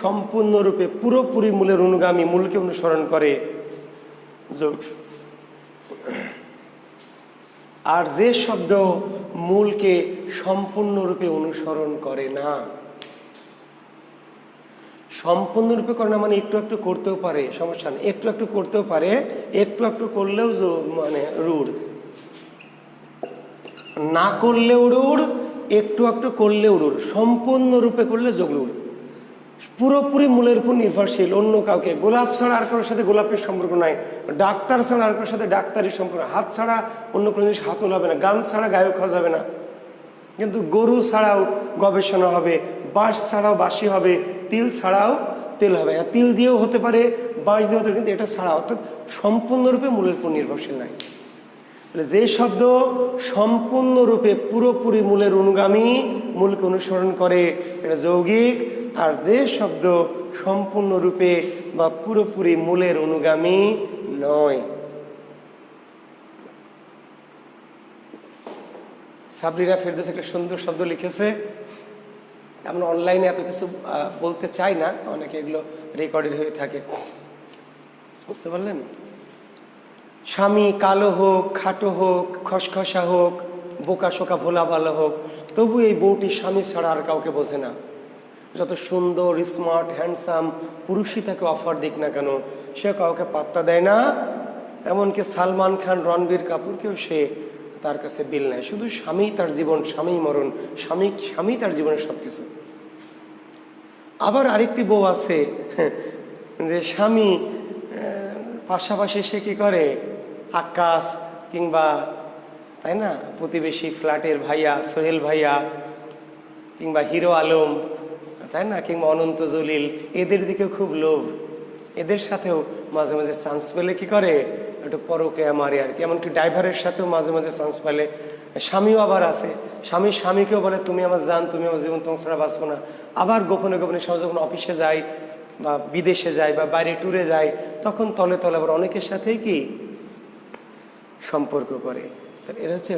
সম্পূর্ণরূপে পুরোপুরি মূলের অনুগামী, মূলকে অনুসরণ করে, যৌগ। আর যে শব্দ মূলকে সম্পূর্ণরূপে অনুসরণ করে না, সম্পূর্ণরূপে করে না মানে একটু একটু করতেও পারে, সমস্যা নেই, একটু একটু করতেও পারে, একটু একটু করলেও মানে রূঢ়, না করলেও রূঢ়, একটু একটু করলেও রূঢ়, সম্পূর্ণরূপে করলে যোগরূঢ়। পুরোপুরি মূলের উপর নির্ভরশীল, অন্য কাউকে, গোলাপ ছাড়া আর কারোর সাথে গোলাপের সম্পর্ক নাই, ডাক্তার ছাড়া আর কারোর সাথে ডাক্তারের সম্পর্ক, হাত ছাড়া অন্য কোনো জিনিস হাতল হবে না, গান ছাড়া গায়ক হওয়া যাবে না, কিন্তু গরু ছাড়াও গবেষণা হবে, বাঁশ ছাড়াও বাঁশি হবে, তিল ছাড়াও তেল হবে। তিল দিয়েও হতে পারে, বাঁশ দিয়েও হতে পারে, কিন্তু এটা ছাড়া, অর্থাৎ সম্পূর্ণরূপে মূলের উপর নির্ভরশীল নাই। যে শব্দ সম্পূর্ণরূপে পুরোপুরি মূলের অনুগামী, মূলকে অনুসরণ করে, এটা যৌগিক। আর যে শব্দ সম্পূর্ণরূপে বা পুরোপুরি মূলের অনুগামী নয়। সাবরিনা ফেরদৌস একটা সুন্দর শব্দ লিখেছে, আমরা অনলাইনে এত কিছু বলতে চাই না, অনেকে এগুলো রেকর্ডেড হয়ে থাকে, বুঝতে পারলেন? স্বামী কালো হোক, খাটো হোক, খসখসা হোক, বোকা শোকা ভোলা ভালো হোক, তবু এই বউটি স্বামী ছাড়া আর কাউকে বোঝে না। যত সুন্দর, স্মার্ট, হ্যান্ডসাম পুরুষই তাকে অফার দিক না কেন, সে কাউকে পাত্তা দেয় না। এমনকি সালমান খান, রণবীর কাপুরকেও সে তার কাছে বিল নেয়। শুধু স্বামী তার জীবন, স্বামী মরণ, স্বামী তার জীবনের সব কিছু। আবার আরেকটি বউ আছে যে স্বামী পাশাপাশি সে কি করে, আকাশ কিংবা, তাই না, প্রতিবেশী ফ্ল্যাটের ভাইয়া সোহেল ভাইয়া কিংবা হিরো আলম, তাই না, কিংবা অনন্ত জলিল, এদের দিকে খুব লোভ, এদের সাথেও মাঝে মাঝে চান্স পেলে কি করে, একটু পরকে মারে আর কি। এমনকি ড্রাইভারের সাথেও মাঝে মাঝে চান্স পেলে। স্বামীও আবার আছে, স্বামীকেও বলে তুমি আমার জান, তুমি আমার জীবন, তোমার ছাড়া বাঁচবো না। আবার গোপনে গোপনে স্বামী যখন অফিসে যায় বা বিদেশে যায় বা বাইরে ট্যুরে যায়, তখন তলে তলে আবার অনেকের সাথেই কি সম্পর্ক করে। এরা হচ্ছে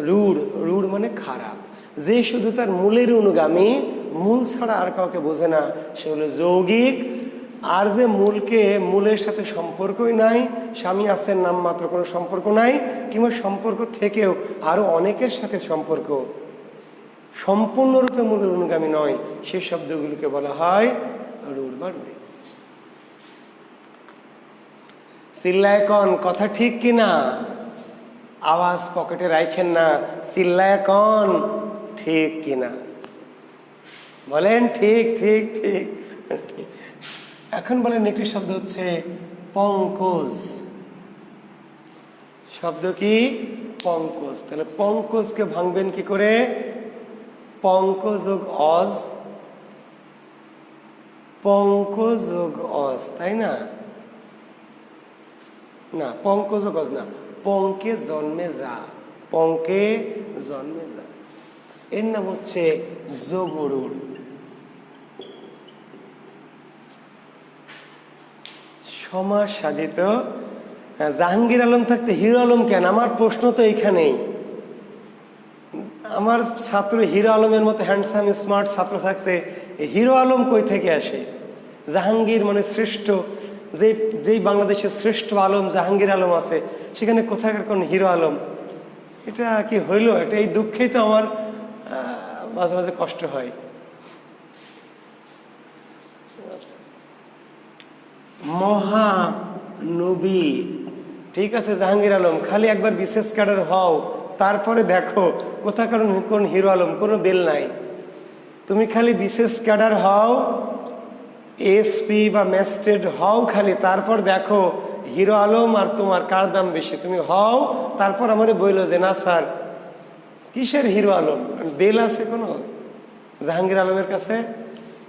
রূঢ় মানে খারাপ। যে শুধু তার মূলের অনুগামী, মূল ছাড়া আর কাউকে বোঝে না, সে হলো যৌগিক। আর যে মূলের সাথে সম্পর্কই নাই, স্বামী আছেন নাম মাত্র, কোনো সম্পর্ক নাই, কিংবা সম্পর্ক থেকেও আরো অনেকের সাথে সম্পর্ক, সম্পূর্ণরূপে মূলের অনুগামী নয়, সেই শব্দগুলিকে বলা হয় রূঢ় বা রূঢ়। চিল্লায় কন, কথা ঠিক কিনা? আওয়াজ পকেটে রাখেন না, চিল্লায় কন ঠিক কিনা, বলেন ঠিক ঠিক ঠিক। এখন বলেন একটি শব্দ হচ্ছে পঙ্কজ। শব্দ কি? পঙ্কজ। তাহলে পঙ্কজকে ভাঙবেন কি করে? পঙ্কজ যোগ অজ, পঙ্কজ যোগ অজ, তাই না? না, পঙ্কজ গজ না, পঙ্কে জন্মে যা, পঙ্কে জন্মে যা, এর নাম হচ্ছে জগরুর। সমাজ সাধিত। জাহাঙ্গীর আলম থাকতে হিরো আলম কেন? আমার প্রশ্ন তো এইখানেই। আমার ছাত্র হিরো আলমের মতো হ্যান্ডসাম স্মার্ট ছাত্র থাকতে হিরো আলম কই থেকে আসে? জাহাঙ্গীর মানে শ্রেষ্ঠ, যেই বাংলাদেশের শ্রেষ্ঠ আলম জাহাঙ্গীর আলম আছে, সেখানে কোথাকার কোন হিরো আলম? এটা কি হইল? এটা এই দুঃখেই তো আমার মাঝে মাঝে কষ্ট হয়। মহানবী, ঠিক আছে জাহাঙ্গীর আলম, খালি একবার বিশেষ ক্যাডার হও, তারপরে দেখো কোথাকার কোন হিরো আলম, কোনো বেল নাই। তুমি খালি বিশেষ ক্যাডার হও, এসপি বা ম্যাজিস্ট্রেট হও খালি, তারপর দেখো হিরো আলম আর তোমার কার দাম বেশি। তুমি হও, তারপর আমারে বললো যে না স্যার কিসের হিরো আলম, বেল আছে কোনো জাহাঙ্গীর আলমের কাছে?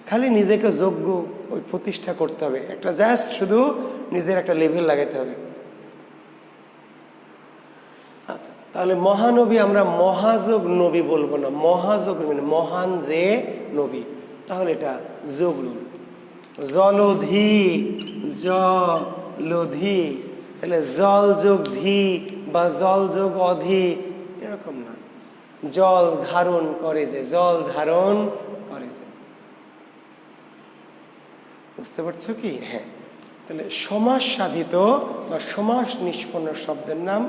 খালি নিজেকে যোগ্য ওই প্রতিষ্ঠা করতে হবে, একটা জাস্ট শুধু নিজের একটা লেভেল লাগাতে হবে। আচ্ছা, তাহলে মহানবী আমরা মহাযোগ নবী বলবো না, মহাযোগ মানে মহান যে নবী, তাহলে এটা যোগলুল। জলধি, জলধি, তাহলে জল যোগ ধি বা জল যোগ অধি এরকম না, জল ধারণ করে যে, জল ধারণ করে যে। বুঝতে পারছো কি? হ্যাঁ, তাহলে সমাস সাধিত বা সমাস নিষ্পন্ন শব্দের নাম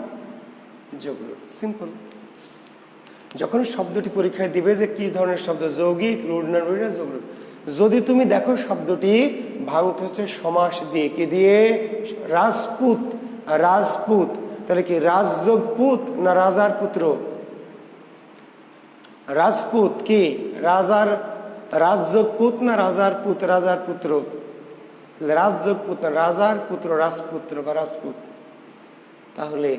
যোগলুল। সিম্পল। যখন শব্দটি পরীক্ষায় দিবে যে কি ধরনের শব্দ, যৌগিক, রূঢ় না রূঢ়, যোগলুল, যদি তুমি দেখো শব্দটি ভাঙতে হচ্ছে সমাস দিয়ে, কি দিয়ে? রাজপুত, রাজপুত, তাহলে কি রাজযোগপুত না রাজার পুত্র? রাজপুত কি রাজার, রাজযোগপুত না রাজার পুত, রাজার পুত্র? রাজযোগপুত না রাজার পুত্র, রাজপুত্র বা রাজপুত। তাহলে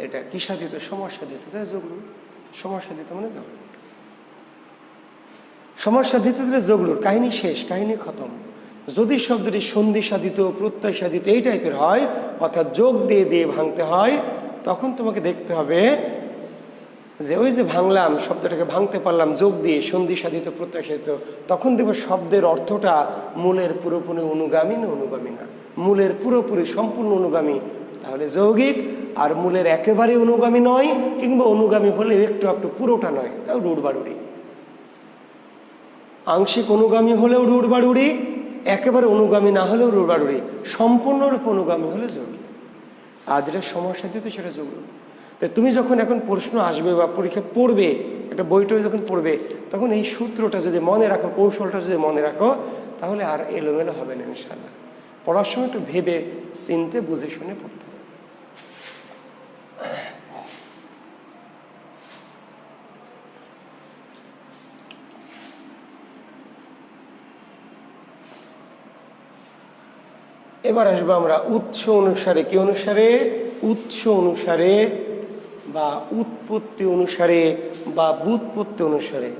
এটা কি সাধিত? সমস্যা দিত, তাই যোগলুল। সমস্যা দিত মানে যোগলুল। সমস্যা দিতে দিলে যোগলুর কাহিনী শেষ, কাহিনী খতম। যদি শব্দটি সন্ধি সাধিত, প্রত্যয় সাধিত এই টাইপের হয়, অর্থাৎ যোগ দিয়ে দিয়ে ভাঙতে হয়, তখন তোমাকে দেখতে হবে যে ওই যে ভাঙলাম, শব্দটাকে ভাঙতে পারলাম যোগ দিয়ে, সন্ধি সাধিত, প্রত্যয় সাধিত, তখন দেব শব্দের অর্থটা মূলের পুরোপুরি অনুগামী না অনুগামী না। মূলের পুরোপুরি সম্পূর্ণ অনুগামী তাহলে যৌগিক, আর মূলের একেবারে অনুগামী নয়, কিংবা অনুগামী হলে একটু একটু, পুরোটা নয়, তাও রুড় বাড়ুড়ি। আংশিক অনুগামী হলেও রুড় বাড়ুড়ি, একেবারে অনুগামী না হলেও রুড় বাড়ুড়ি, সম্পূর্ণরূপে অনুগামী হলে যৌগিক। আর যেটা সমস্যা দিতে সেটা যোগলুল। তাই তুমি যখন এখন প্রশ্ন আসবে বা পরীক্ষা পড়বে, একটা বইটা যখন পড়বে, তখন এই সূত্রটা যদি মনে রাখো, কৌশলটা যদি মনে রাখো, তাহলে আর এলোমেলো হবে না ইনশাআল্লাহ। পড়ার সময় একটু ভেবে চিনতে বুঝে শুনে পড়তে হবে। এবার আসবো আমরা উৎস অনুসারে। কি অনুসারে? উৎস অনুসারে বা উৎপত্তি অনুসারে বা ব্যুৎপত্তি অনুসারে।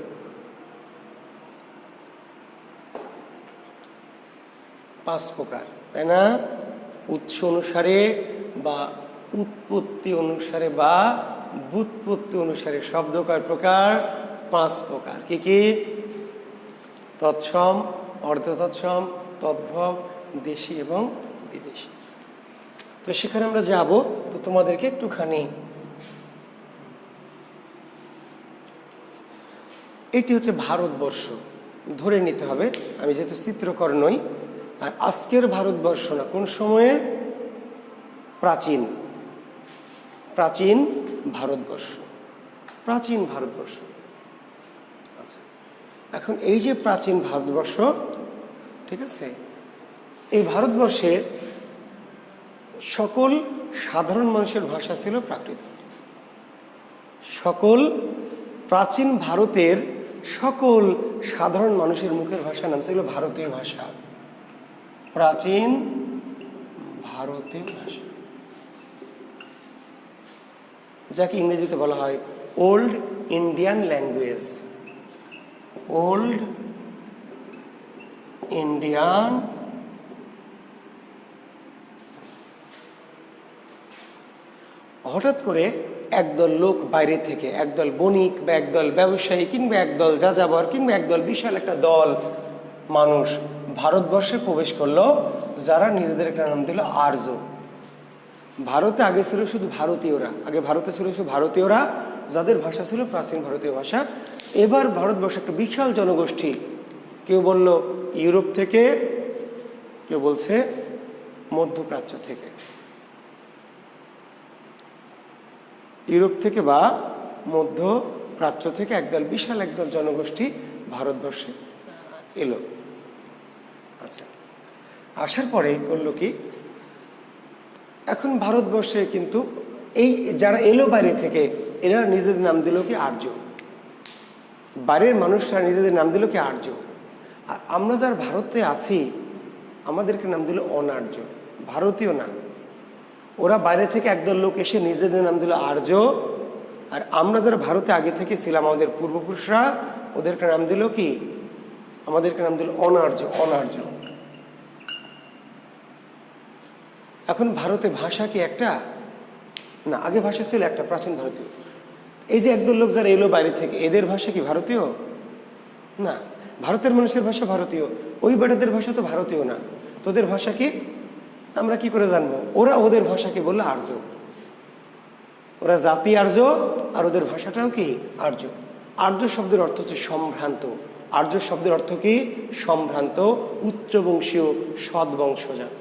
পাঁচ প্রকার, তাই না? উৎস অনুসারে বা উৎপত্তি অনুসারে বা ব্যুৎপত্তি অনুসারে শব্দ কয় প্রকার? পাঁচ প্রকার। কি কি? তৎসম, অর্ধতৎসম, তদ্ভব, দেশি এবং বিদেশি। তো সেখানে আমরা যাব। তো তোমাদেরকে একটুখানি, এটি হচ্ছে ভারতবর্ষ ধরে নিতে হবে। আমি যেহেতু চিত্রকর নই, আর আজকের ভারতবর্ষ না, কোন সময়ের? প্রাচীন, প্রাচীন ভারতবর্ষ, প্রাচীন ভারতবর্ষ। আচ্ছা, এখন এই যে প্রাচীন ভারতবর্ষ, ঠিক আছে, এই ভারতবর্ষের সকল সাধারণ মানুষের ভাষা ছিল প্রাকৃত। সকল প্রাচীন ভারতের সকল সাধারণ মানুষের মুখের ভাষা নাম ছিল ভারতীয় ভাষা, প্রাচীন ভারতীয় ভাষা, যাকে ইংরেজিতে বলা হয় old Indian language. Old Indian হঠাৎ করে একদল লোক বাইরে থেকে, একদল বণিক বা একদল ব্যবসায়ী কিংবা একদল যাযাবর কিংবা একদল বিশাল একটা দল মানুষ ভারতবর্ষে প্রবেশ করলো, যারা নিজেদের একটা নাম দিল আর্য। ভারতে আগে ছিল শুধু ভারতীয়রা, আগে ভারতে ছিল শুধু ভারতীয়রা, যাদের ভাষা ছিল প্রাচীন ভারতীয় ভাষা। এবার ভারতবর্ষে একটা বিশাল জনগোষ্ঠী, কেউ বলল ইউরোপ থেকে, কেউ বলছে মধ্যপ্রাচ্য থেকে, ইউরোপ থেকে বা মধ্যপ্রাচ্য থেকে একদল বিশাল একদল জনগোষ্ঠী ভারতবর্ষে এলো। আচ্ছা, আসার পরে করলো কি, এখন ভারতবর্ষে কিন্তু এই যারা এলো বাইরে থেকে, এরা নিজেদের নাম দিল কি আর্য। বাইরের মানুষরা নিজেদের নাম দিল কি আর্য। আর আমরা যারা ভারতে আছি, আমাদেরকে নাম দিল অনার্য, ভারতীয় না। ওরা বাইরে থেকে একদল লোক এসে নিজেদের নাম দিল আর্য, আর আমরা যারা ভারতে আগে থেকে ছিলাম, আমাদের পূর্বপুরুষরা, ওদেরকে নাম দিল কি, আমাদেরকে নাম দিল অনার্য, অনার্য। এখন ভারতে ভাষা কি একটা না, আগে ভাষা ছিল একটা, প্রাচীন ভারতীয়। এই যে একদল লোক যারা এলো বাইরে থেকে, এদের ভাষা কি ভারতীয় না? ভারতের মানুষের ভাষা ভারতীয়, ওই বেটাদের ভাষা তো ভারতীয় না। তোদের ভাষা কি আমরা কি করে জানবো? ওরা ওদের ভাষাকে বললো আর্য। ওরা জাতি আর্য, আর ওদের ভাষাটাও কি আর্য। আর্য শব্দের অর্থ হচ্ছে সম্ভ্রান্ত। আর্য শব্দের অর্থ কি? সম্ভ্রান্ত, উচ্চবংশীয়, সদ্বংশজাত।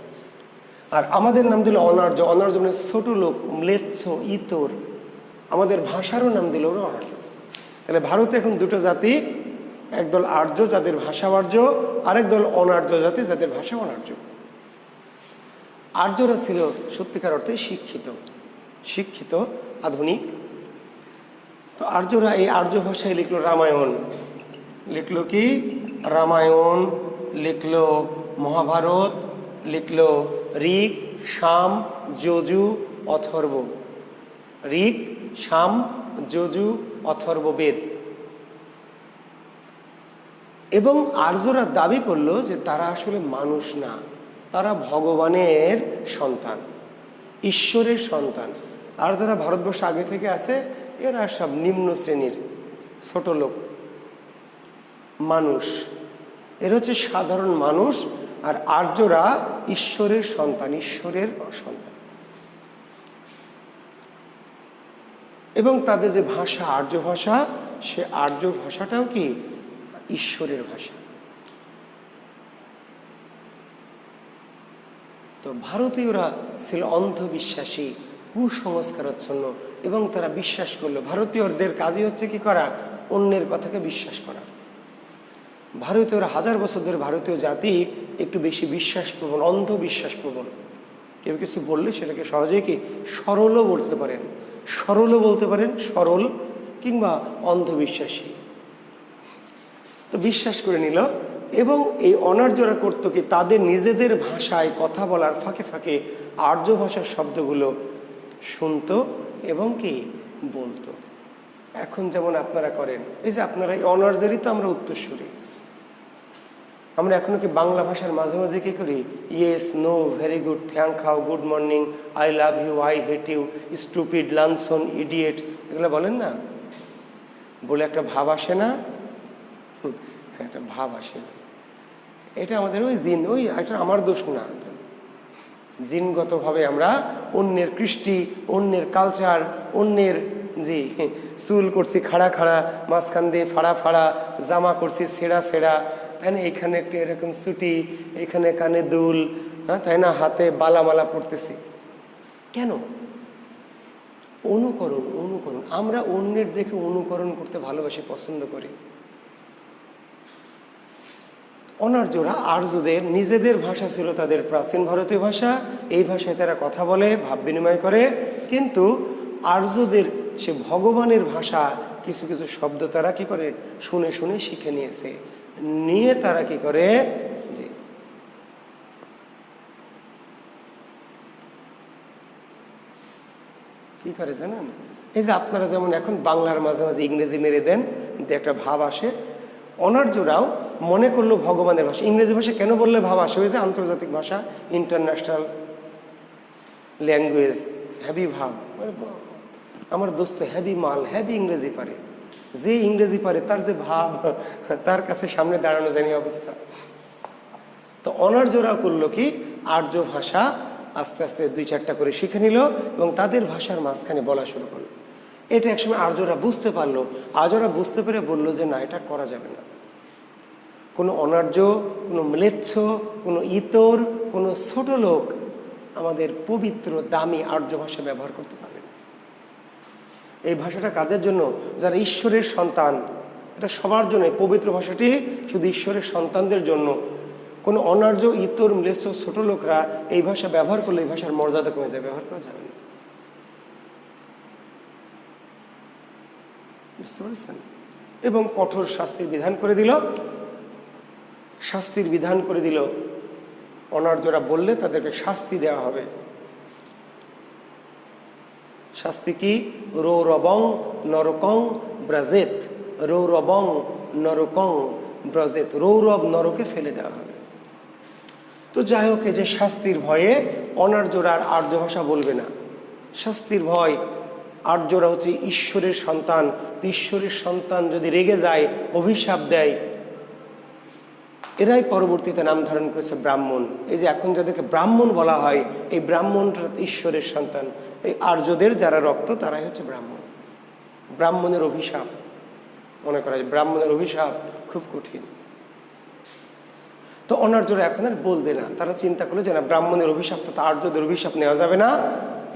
আর আমাদের নাম দিল অনার্য। অনার্য মানে ছোট লোক, ম্লেচ্ছ, ইতর। আমাদের ভাষারও নাম দিল ওরা অনার্য। তাহলে ভারতে এখন দুটো জাতি, একদল আর্য যাদের ভাষা আর্য, আরেক দল অনার্য জাতি যাদের ভাষা অনার্য। আর্যরা ছিল সত্যিকার অর্থে শিক্ষিত, শিক্ষিত, আধুনিক। তো আর্যরা এই আর্য ভাষায় লিখলো রামায়ণ, লিখলো কি রামায়ণ, লিখলো মহাভারত, লিখলো ঋক, সাম, যজু, অথর্ব। ঋক, সাম, যজু, অথর্ব বেদ। এবং আর্যরা দাবি করলো যে তারা আসলে মানুষ না, তারা ভগবানের সন্তান, ঈশ্বরের সন্তান। আর যারা ভারতবর্ষ আগে থেকে আছে, এরা সব নিম্ন শ্রেণীর ছোট লোক, মানুষ। এরা হচ্ছে সাধারণ মানুষ। আর আর্যরা ঈশ্বরের সন্তান, ঈশ্বরের সন্তান। এবং তাদের যে ভাষা আর্য ভাষা, সে আর্য ভাষাটাও কি ঈশ্বরের ভাষা। তো ভারতীয়রা ছিল অন্ধবিশ্বাসী, কুসংস্কারাচ্ছন্ন, এবং তারা বিশ্বাস করলো। ভারতীয়দের কাজই হচ্ছে কি করা? অন্যের কথাকে বিশ্বাস করা। ভারতীয়রা হাজার বছর ধরে, ভারতীয় জাতি একটু বেশি বিশ্বাসপ্রবণ, অন্ধবিশ্বাসপ্রবণ। কেউ কিছু বললে সেটাকে সহজেই কি সরলও বলতে পারেন, সরলও বলতে পারেন, সরল কিংবা অন্ধবিশ্বাসী। তো বিশ্বাস করে নিল। এবং এই অনার্যরা করতো কি, তাদের নিজেদের ভাষায় কথা বলার ফাঁকে ফাঁকে আর্য ভাষার শব্দগুলো শুনতো এবং কি বলতো। এখন যেমন আপনারা করেন, এই যে আপনারা এই অনার্যেরই তো আমরা উত্তরসূরি। আমরা এখনো কি বাংলা ভাষার মাঝে মাঝে কি করি? Yes, no, very good, thank how, good morning, I love you, I hate you, stupid, লানসন, ইডিয়েট, এগুলো বলেন না? বলে একটা ভাব আসে না? একটা ভাব আসে। এটা আমাদের ওই জিন, ওই এটা আমার দোষ না, জিনগতভাবে আমরা অন্যের কৃষ্টি, অন্যের কালচার, অন্যের জি চুল করছি খাড়া খাড়া, মাঝখান দিয়ে ফাড়া ফাড়া, জামা করছি ছেঁড়া ছেঁড়া, তাই না? এখানে একটু এরকম ছুটি, এখানে কানে দুল, হ্যাঁ তাই না? হাতে বালামালা পড়তেছি কেন? অনুকরণ, অনুকরণ। আমরা অন্যের দেখে অনুকরণ করতে ভালোবাসি, পছন্দ করি। অনার্যরা, আর্যদের নিজেদের ভাষা ছিল তাদের প্রাচীন ভারতীয় ভাষা। এই ভাষায় তারা কথা বলে, ভাব বিনিময় করে। কিন্তু আর্যদের সে ভগবানের ভাষা, কিছু কিছু শব্দ তারা কি করে শুনে শুনে শিখে নিয়েছে। নিয়ে তারা কি করে, যে কি করে জানেন? এই যে আপনারা যেমন এখন বাংলার মাঝে মাঝে ইংরেজি মেরে দেন, একটা ভাব আসে। অনার্যরাও মনে করলো ভগবানের ভাষা। ইংরেজি ভাষা কেন বললে ভাব আসে? ওই যে আন্তর্জাতিক ভাষা, ইন্টারন্যাশনাল ল্যাঙ্গুয়েজ, হ্যাভি ভাব। আমার দোস্ত হেভি মাল, হেভি ইংরেজি পারে। যে ইংরেজি পারে তার যে ভাব, তার কাছে সামনে দাঁড়ানো জানি অবস্থা। তো অনার্যরা করলো কি, আর্য ভাষা আস্তে আস্তে 2-4টা করে শিখে নিল এবং তাদের ভাষার মাঝখানে বলা শুরু করলো। এটা একসময় আর্যরা বুঝতে পারলো। আর্যরা বুঝতে পেরে বললো যে না, এটা করা যাবে না। কোনো অনার্য, কোনো ম্লেচ্ছ, কোনো ইতর, কোনো ছোট লোক আমাদের পবিত্র দামি আর্য ভাষা ব্যবহার করতে পারবে না। এই ভাষাটা কাদের জন্য? যারা ঈশ্বরের সন্তান। এটা সবার জন্য। পবিত্র ভাষাটি শুধু ঈশ্বরের সন্তানদের জন্য। কোনো অনার্য, ইতর, ম্লেচ্ছ, ছোট লোকরা এই ভাষা ব্যবহার করলে এই ভাষার মর্যাদা কমে যায়, ব্যবহার করা যাবে না। বুঝতে পারছেন? এবং কঠোর শাস্তির বিধান করে দিল। শাস্তির বিধান করে দিল, অনার্যরা বললে তাদেরকে শাস্তি দেওয়া হবে। শাস্তি কি? রৌরবং নরকং ব্রাজেত। রৌরবং নরকং ব্রাজেত। রৌরব নরকে ফেলে দেওয়া হবে। তো যাই হোক, এই যে শাস্তির ভয়ে অনার্যরা আর আর্য ভাষা বলবে না। শাস্তির ভয়। আর্যরা হচ্ছে ঈশ্বরের সন্তান। ঈশ্বরের সন্তান যদি রেগে যায়, অভিশাপ দেয়, এরাই পরবর্তীতে নাম ধারণ করেছে ব্রাহ্মণ। এই যে এখন যাদেরকে ব্রাহ্মণ বলা হয়, এই ব্রাহ্মণরা ঈশ্বরের সন্তান। এই আর্যদের যারা রক্ত, তারাই হচ্ছে ব্রাহ্মণ। ব্রাহ্মণের অভিশাপ, মনে করা যায় ব্রাহ্মণের অভিশাপ খুব কঠিন। তো অনার্যরা এখন আর বলবে না। তারা চিন্তা করলো যে না, ব্রাহ্মণের অভিশাপ তো আর্যদের অভিশাপ নেওয়া যাবে না।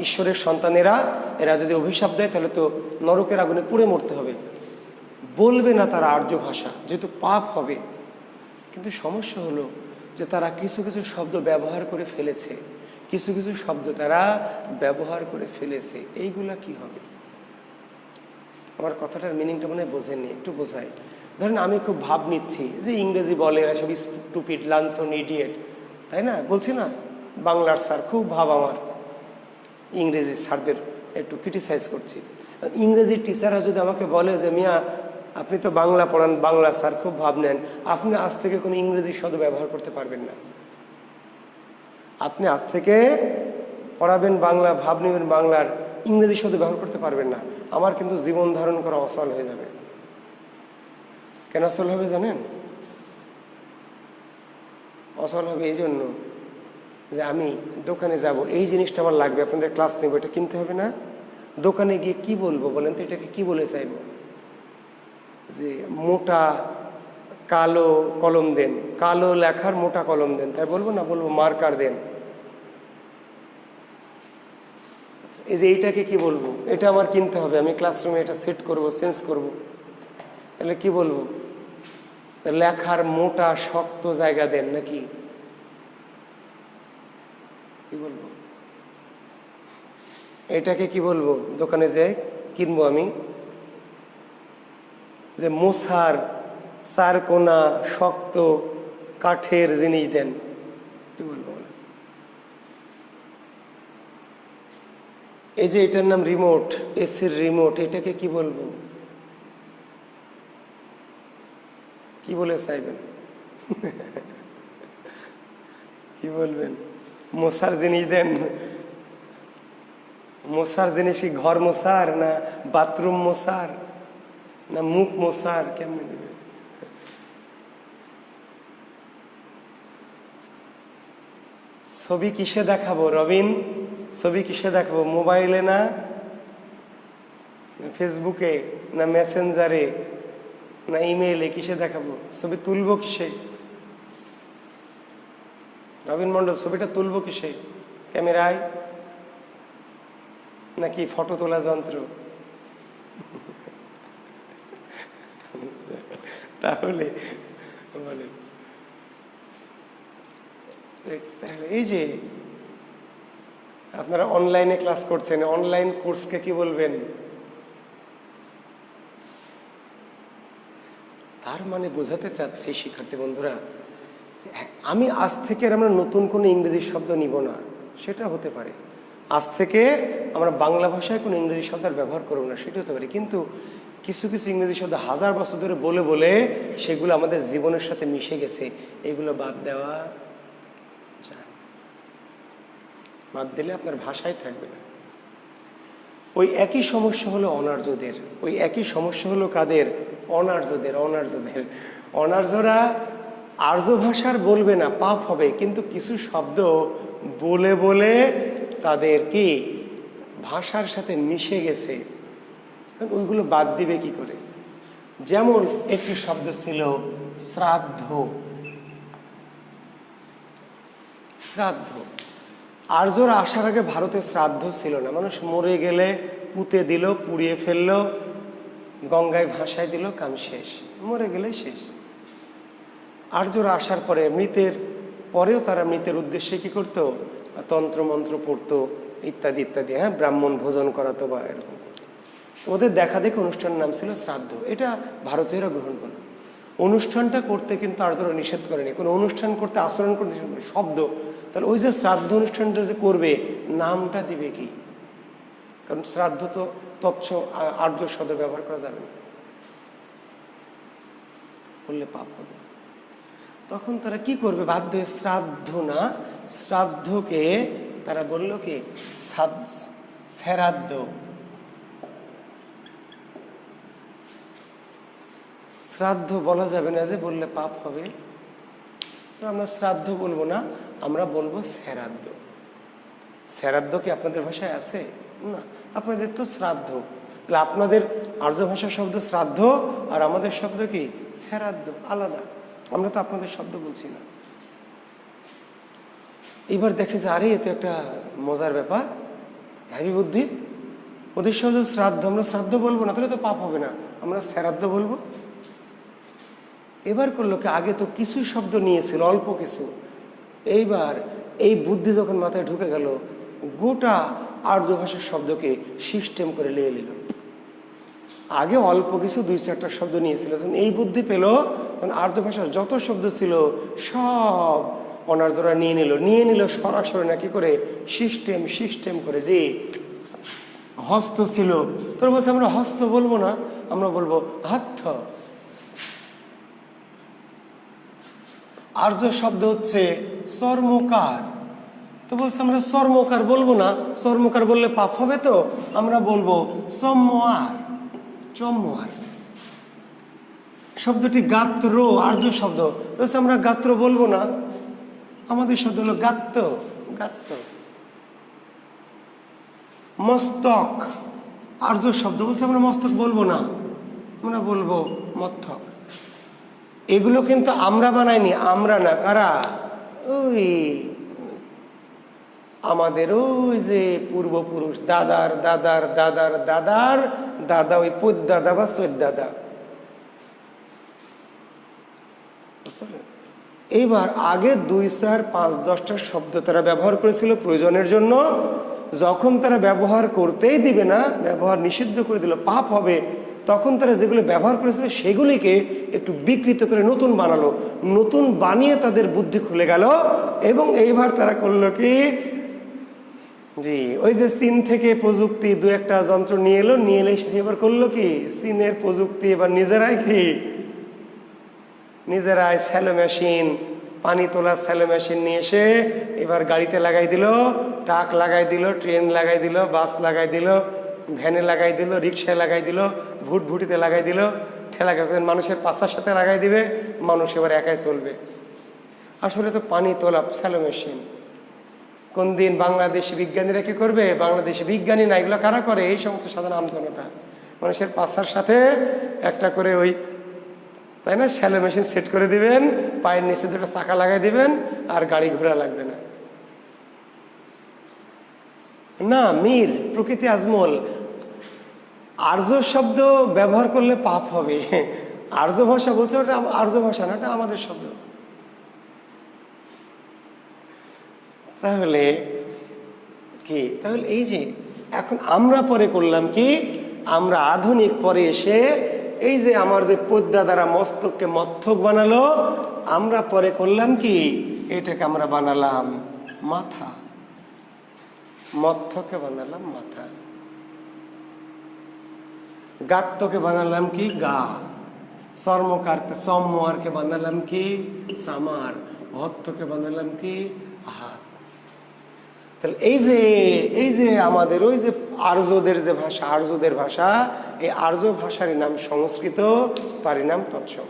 ঈশ্বরের সন্তানেরা, এরা যদি অভিশাপ দেয় তাহলে তো নরকের আগুনে পুড়ে মরতে হবে। বলবে না তারা আর্য ভাষা, যেহেতু পাপ হবে। কিন্তু সমস্যা হলো যে তারা কিছু কিছু শব্দ ব্যবহার করে ফেলেছে। কিছু কিছু শব্দ তারা ব্যবহার করে ফেলেছে। এইগুলা কি হবে? আমার কথাটার মিনিংটা মনে হয় বোঝেননি, একটু বোঝাই। ধরেন আমি খুব ভাব নিচ্ছি যে ইংরেজি বলে এরা সব স্টুপিড, লানসন, ইডিয়েট, তাই না? বলছি না, বাংলার স্যার খুব ভাব আমার, ইংরেজি স্যারদের একটু ক্রিটিসাইজ করছি। ইংরেজি টিচাররা যদি আমাকে বলে যে মিয়া আপনি তো বাংলা পড়ান, বাংলা স্যার খুব ভাব নেন, আপনি আজ থেকে কোনো ইংরেজি শব্দ ব্যবহার করতে পারবেন না। আপনি আজ থেকে পড়াবেন বাংলা, ভাব নেবেন বাংলার, ইংরেজি শব্দ ব্যবহার করতে পারবেন না। আমার কিন্তু জীবন ধারণ করা অচল হয়ে যাবে। কেন অচল হবে জানেন? অচল হবে এই জন্য যে আমি দোকানে যাব, এই জিনিসটা আমার লাগবে, আপনাদের ক্লাস নেব, এটা কিনতে হবে না? দোকানে গিয়ে কি বলবো বলেন তো? এটাকে কি বলে চাইব? যে মোটা কালো কলম দেন, কালো লেখার মোটা কলম দেন, তাই বলবো না? বলবো মার্কার দেন। এই যে এইটাকে কি বলবো? এটা আমার কিনতে হবে, আমি ক্লাসরুমে এটা সেট করব, চেঞ্জ করব, তাহলে কি বলবো? লেখার মোটা শক্ত জায়গা দেন, নাকি কি বলবো? এটাকে কি বলবো? দোকানে যে কিনবো আমি, যে মোছার চারকোনা শক্ত কাঠের জিনিস দেন, কি বলবো? এই যে এটার নাম রিমোট, এসির রিমোট, এটাকে কি বলবো? কি বলে চাইবেন? কি বলবেন? মশার জিনিস দেন। মশার জিনিস কি ঘর মশার, না বাথরুম মশার, না মুখ মশার? কেমনে দেবে? ছবি কিসে দেখাবো রবিন? ছবি কিসে দেখাবো? মোবাইলে না ফেসবুকে, না মেসেঞ্জারে, না ইমেইলে? কিসে দেখাবো? ছবি তুলবো কিসে? রবিন মন্ডল, ছবিটা তুলবো কিসে? ক্যামেরায় নাকি ফটো তোলা যন্ত্র? তাহলে বলেন, এই যে আপনারা অনলাইনে ক্লাস করছেন, অনলাইন কোর্সকে কি বলবেন? তার মানে বোঝাতে চাচ্ছি শিক্ষার্থী বন্ধুরা, আমি আজ থেকে আমরা নতুন কোনো ইংরেজি শব্দ নিব না, সেটা হতে পারে। আজ থেকে আমরা বাংলা ভাষায় কোনো ইংরেজি শব্দ আর ব্যবহার করবো না, সেটা হতে পারে। কিন্তু কিছু কিছু ইংরেজি শব্দ হাজার বছর ধরে বলে বলে সেগুলো আমাদের জীবনের সাথে মিশে গেছে, এগুলো বাদ দেওয়া যায়। বাদ দিলে আপনার ভাষাই থাকবে না। ওই একই সমস্যা হলো অনার্যদের, ওই একই সমস্যা হলো কাদের? অনার্যদের। অনার্যরা আর্য ভাষার বলবে না, পাপ হবে, কিন্তু কিছু শব্দ বলে বলে তাদের কি ভাষার সাথে মিশে গেছে, ওইগুলো বাদ দিবে কি করে? যেমন একটি শব্দ ছিল শ্রাদ্ধ। আর্যরা আসার আগে ভারতে শ্রাদ্ধ ছিল না। মানুষ মরে গেলে পুঁতে দিল, পুড়িয়ে ফেললো, গঙ্গায় ভাসায় দিল, কাম শেষ, মরে গেলে শেষ। আর্যরা আসার পরে মৃতের পরেও তারা মৃতের উদ্দেশ্যে কি করতো? তন্ত্র মন্ত্র পড়তো, ইত্যাদি ইত্যাদি, হ্যাঁ, ব্রাহ্মণ ভোজন করাতো বা এরকম। ওদের দেখা দেখে অনুষ্ঠানের নাম ছিল শ্রাদ্ধ। এটা ভারতীয়রা গ্রহণ করলো। অনুষ্ঠানটা করতে কিন্তু আর্যরা নিষেধ করেনি, কোনো অনুষ্ঠান করতে, আচরণ করতে শব্দ। তাহলে ওই যে শ্রাদ্ধ অনুষ্ঠানটা যে করবে, নামটা দিবে কি? কারণ শ্রাদ্ধ তো আর্য শব্দ ব্যবহার করা যাবে না, করলে পাপ হবে। তখন তারা কি করবে? বাধ্য হয়ে শ্রাদ্ধ না, শ্রাদ্ধকে তারা বলল কি শ্রাদ্ধ। শ্রাদ্ধ বলা যাবে না, যে বললে পাপ হবে। তো আমরা শ্রাদ্ধ বলবো না, আমরা বলবো শ্রাদ্ধ। শ্রাদ্ধ কি আপনাদের ভাষায় আছে? না, আপনাদের তো শ্রাদ্ধ। তাহলে আপনাদের আর্য ভাষার শব্দ শ্রাদ্ধ আর আমাদের শব্দ কি শ্রাদ্ধ, আলাদা। আমরা তো আপনাদের শব্দ বলছি না। এবার দেখে যে আরে এ তো একটা মজার ব্যাপার, হ্যাভি বুদ্ধি। ওদের শব্দ শ্রাদ্ধ, আমরা শ্রাদ্ধ বলবো না, তাহলে তো পাপ হবে না, আমরা শ্রাদ্ধ বলবো। এবার করলো কি, আগে তো কিছু শব্দ নিয়েছিল, অল্প কিছু। এইবার এই বুদ্ধি যখন মাথায় ঢুকে গেল, গোটা আর্য ভাষার শব্দকে সিস্টেম করে নিয়ে নিল। আগে অল্প কিছু 2-4টা শব্দ নিয়েছিল, যখন এই বুদ্ধি পেল, তখন আর্য ভাষার যত শব্দ ছিল সব অনার্যরা নিয়ে নিল সরাসরি, না কি করে? সিস্টেম করে। যে হস্ত ছিল, তোর বলছে আমরা হস্ত বলবো না, আমরা বলবো হাত। আর্য শব্দ হচ্ছে চর্মকার, তো বলছে আমরা চর্মকার বলবো না, চর্মকার বললে পাপ হবে, তো আমরা বলবো চম্মোয়ার। শব্দটি গাত্র, আর্য শব্দ, তো আমরা গাত্র বলবো না, আমাদের শব্দ হলো গাত্ত। মস্তক, আর্য শব্দ, বলছে আমরা মস্তক বলবো না, আমরা বলবো মত্থক। এগুলো কিন্তু আমরা বানাইনি, আমরা না, কারা? ওই আমাদের ওই যে পূর্বপুরুষ, দাদার দাদার দাদার দাদার দাদা, ওই পদ্দাদা বা সৈদাদা। এইবার আগে 2, 4, 5, 10টা শব্দ তারা ব্যবহার করেছিল প্রয়োজনের জন্য। যখন তারা ব্যবহার করতেই দিবে না, ব্যবহার নিষিদ্ধ করে দিল, পাপ হবে, তখন তারা যেগুলো ব্যবহার করেছিল সেগুলিকে একটু বিকৃত করে নতুন বানালো। নতুন বানিয়ে তাদের বুদ্ধি খুলে গেল, এবং এইবার তারা করলো কি, জি ওই যে চীন থেকে প্রযুক্তি 2-1টা যন্ত্র নিয়ে এলে এবার করলো কি, চীনের প্রযুক্তি এবার নিজেরাই স্যালো মেশিন, পানি তোলার স্যালো মেশিন নিয়ে এসে এবার গাড়িতে লাগাই দিল, ট্রাক লাগাই দিল, ট্রেন লাগাই দিল, বাস লাগাই দিল, ভ্যানে লাগাই দিল, রিক্সায় লাগাই দিল, ভুটভুটিতে লাগাই দিল, ঠেলা গাড়ি মানুষের পাশার সাথে লাগাই দিবে, মানুষ এবার একাই চলবে। আসলে তো পানি তোলা স্যালো মেশিন। কোন দিন বাংলাদেশি বিজ্ঞানীরা কি করবে? বাংলাদেশি বিজ্ঞানী না, এগুলো কারা করে? এই সমস্ত সাধারণ আমজনতা। মানুষের পাশার সাথে একটা করে ওই, তাই না, স্যালো মেশিন সেট করে দিবেন, পায়ের নিচে 2টা চাকা লাগাই দিবেন, আর গাড়ি ঘোড়া লাগবে না। না, মীর প্রকৃতি আজমল। আর্য শব্দ ব্যবহার করলে পাপ হবে। আর্য ভাষা বলছে, ওটা আর্য ভাষা না, এটা আমাদের শব্দ। তাহলে কি, তাহলে এই যে এখন আমরা পরে করলাম কি, আমরা আধুনিক পরে এসে এই যে আমার যে পদ্মা দ্বারা মস্তককে মত্থক বানালো, আমরা পরে করলাম কি, এটাকে আমরা বানালাম মাথা। মত্থকে বানালাম মাথা, গাত্তকে বানালাম কি গা, চম্মোয়ারকে বানালাম কি সামার, হত্তকে বানালাম কি হাত। তাহলে এই যে আমাদের ওই যে আর্যদের যে ভাষা, আর্যদের ভাষা, এই আর্য ভাষার নাম সংস্কৃত, তার নাম তৎসম।